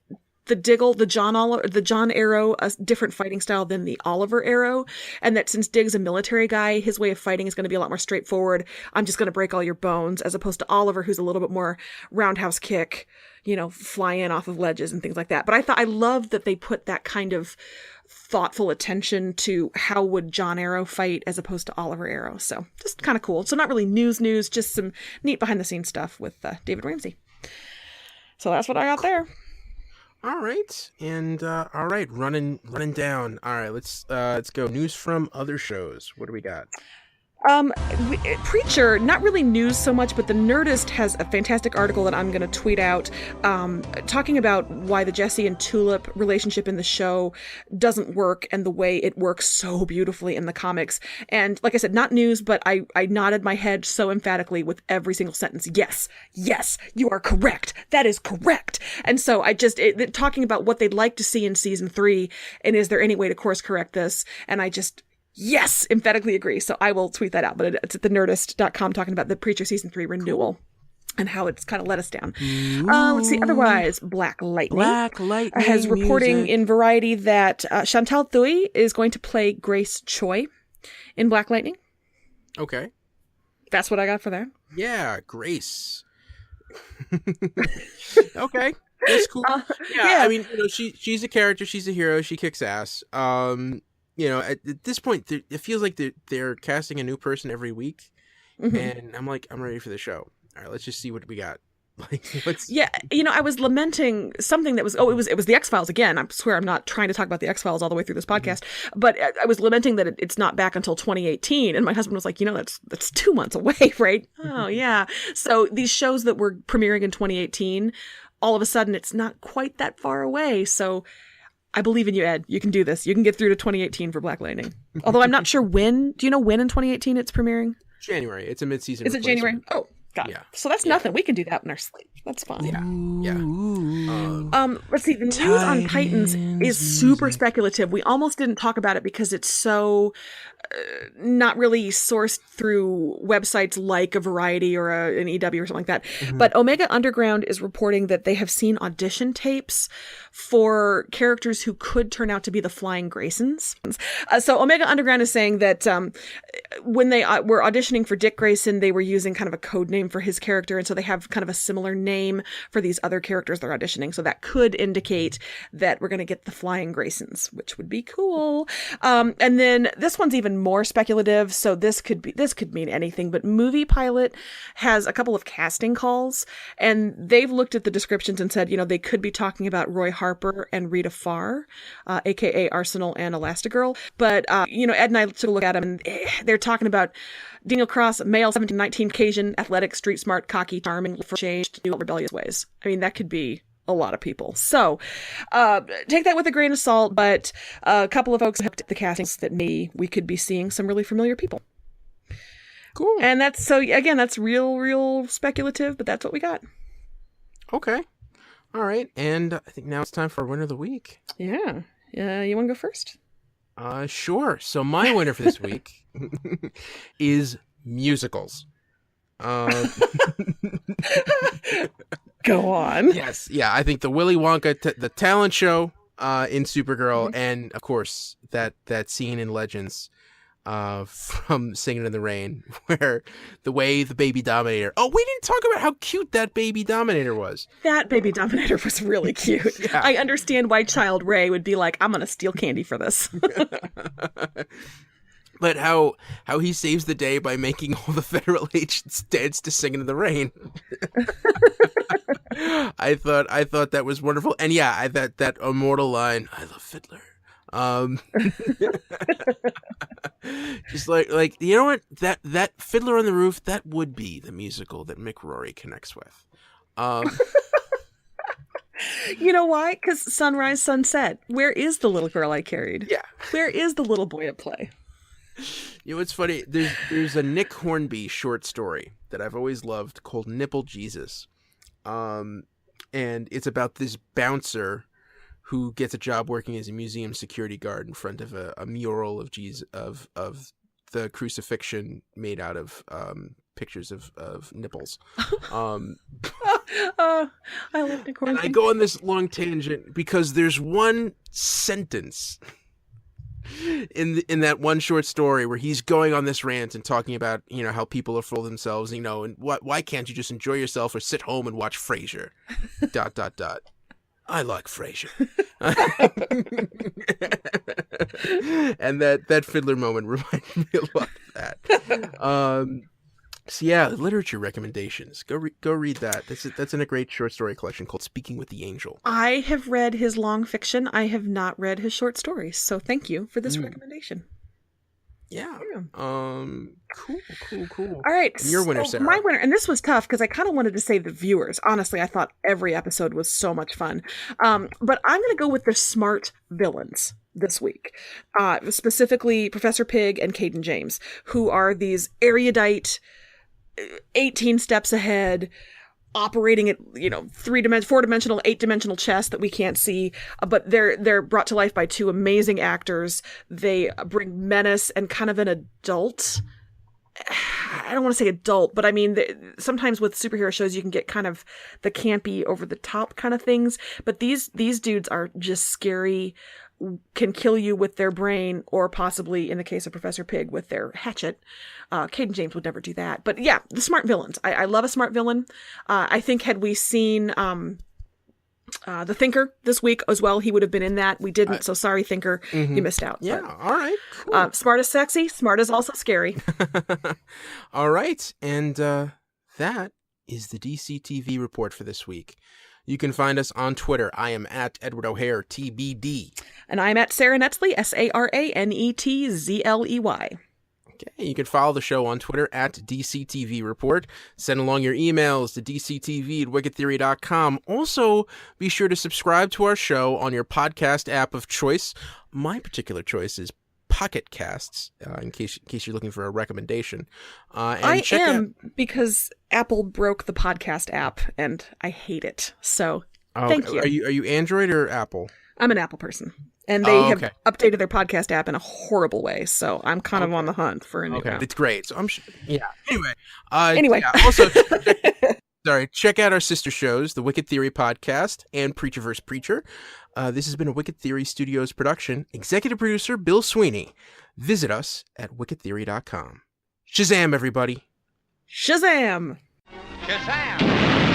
the Diggle, the John Arrow, a different fighting style than the Oliver Arrow. And that since Dig's a military guy, his way of fighting is going to be a lot more straightforward. I'm just going to break all your bones, as opposed to Oliver, who's a little bit more roundhouse kick, fly in off of ledges and things like that. But I love that they put that kind of thoughtful attention to how would John Arrow fight as opposed to Oliver Arrow. So just kind of cool. So not really news, just some neat behind the scenes stuff with David Ramsey. So that's what I got there. All right. And all right, running down. All right, let's go. News from other shows. What do we got? Preacher, not really news so much, but the Nerdist has a fantastic article that I'm going to tweet out, talking about why the Jesse and Tulip relationship in the show doesn't work and the way it works so beautifully in the comics. And like I said, not news, but I nodded my head so emphatically with every single sentence. Yes, you are correct. That is correct. And so talking about what they'd like to see in season 3, and is there any way to course correct this? And yes, emphatically agree. So I will tweet that out, but it's at thenerdist.com talking about the Preacher season 3 renewal and how it's kind of let us down. Let's see. Otherwise, Black Lightning. Has reporting in Variety that Chantal Thuy is going to play Grace Choi in Black Lightning. Okay. That's what I got for that. Yeah, Grace. Okay. That's cool. Yeah, I mean, she's a character. She's a hero. She kicks ass. At this point, it feels like they're casting a new person every week, and I'm ready for the show. All right, let's just see what we got. I was lamenting something that was it was the X-Files again. I swear I'm not trying to talk about the X-Files all the way through this podcast, but I was lamenting that it's not back until 2018, and my husband was like, that's 2 months away, right? Oh yeah. So these shows that were premiering in 2018, all of a sudden it's not quite that far away. So I believe in you, Ed. You can do this. You can get through to 2018 for Black Lightning. Although I'm not sure when. Do you know when in 2018 it's premiering? January. It's a mid-season. Is it January? Oh, God. Yeah. So that's nothing. We can do that in our sleep. That's fine. Yeah. Let's see. The news on Titans is super speculative. We almost didn't talk about it because it's so not really sourced through websites like a Variety or an EW or something like that. But Omega Underground is reporting that they have seen audition tapes for characters who could turn out to be the Flying Graysons. So Omega Underground is saying that when they were auditioning for Dick Grayson, they were using kind of a code name for his character. And so they have kind of a similar name for these other characters they're auditioning. So that could indicate that we're going to get the Flying Graysons, which would be cool. And then this one's even more speculative. So this could mean anything, but Movie Pilot has a couple of casting calls, and they've looked at the descriptions and said, they could be talking about Roy Harper and Rita Farr, aka Arsenal and Elastigirl. But, Ed and I took a look at them, and they're talking about Daniel Cross, male, 17, 19, Cajun, athletic, street smart, cocky, charming, for changed, new rebellious ways. I mean, that could be a lot of people. So take that with a grain of salt, but a couple of folks have looked at the castings that maybe we could be seeing some really familiar people. Cool. And that's real speculative, but that's what we got. Okay. All right. And I think now it's time for our winner of the week. Yeah. You want to go first? Sure. So my winner for this week is musicals. Go on. Yes. Yeah. I think the Willy Wonka, the talent show in Supergirl, and of course that scene in Legends from Singing in the Rain, where the way the baby Dominator. Oh, we didn't talk about how cute that baby Dominator was. That baby Dominator was really cute. Yeah. I understand why Child Ray would be like, I'm going to steal candy for this. But how he saves the day by making all the federal agents dance to Singing in the Rain. I thought that was wonderful. And yeah, that immortal line, I love Fiddler. Just like you know what, that Fiddler on the Roof, that would be the musical that Mick Rory connects with. You know why? Because Sunrise, Sunset. Where is the little girl I carried? Yeah. Where is the little boy at play? It's funny. There's a Nick Hornby short story that I've always loved called Nipple Jesus, and it's about this bouncer who gets a job working as a museum security guard in front of a mural of Jesus of the crucifixion made out of pictures of nipples. I love Nick Hornby. And I go on this long tangent because there's one sentence in that one short story where he's going on this rant and talking about how people are full of themselves, and why can't you just enjoy yourself or sit home and watch Frasier? ... I like Frasier. And that Fiddler moment reminded me a lot of that. So yeah, literature recommendations. Go read that. That's in a great short story collection called Speaking with the Angel. I have read his long fiction. I have not read his short stories. So thank you for this recommendation. Yeah. Cool. All right. Your winner, Sarah. My winner, and this was tough because I kind of wanted to say the viewers. Honestly, I thought every episode was so much fun. But I'm going to go with the smart villains this week. Specifically, Professor Pig and Caden James, who are these erudite, 18 steps ahead, operating at 4-dimensional, 8-dimensional chess that we can't see, but they're brought to life by two amazing actors. They bring menace and kind of an adult. I don't want to say adult, but I mean, sometimes with superhero shows you can get kind of the campy, over the top kind of things. But these dudes are just scary, can kill you with their brain, or possibly, in the case of Professor Pig, with their hatchet. Caden James would never do that. But yeah, the smart villains. I love a smart villain. I think had we seen the Thinker this week as well, he would have been in that. We didn't, so sorry, Thinker, you missed out. Yeah, but, all right. Cool. Smart is sexy, smart is also scary. All right, and that is the DC TV report for this week. You can find us on Twitter. I am at Edward O'Hare, TBD. And I'm at Sarah Netzley, SaraNetzley. Okay, you can follow the show on Twitter at DCTV Report. Send along your emails to dctv@wickedtheory.com. Also, be sure to subscribe to our show on your podcast app of choice. My particular choice is Pocket Casts, in case you're looking for a recommendation. Because Apple broke the podcast app, and I hate it. So, thank you. Are you Android or Apple? I'm an Apple person. And they have updated their podcast app in a horrible way, so I'm kind of on the hunt for a new one. It's great. So I'm Anyway. Yeah, also, check out our sister shows, the Wicked Theory Podcast and Preacher vs. Preacher. This has been a Wicked Theory Studios production. Executive producer Bill Sweeney. Visit us at wickedtheory.com. Shazam, everybody. Shazam! Shazam!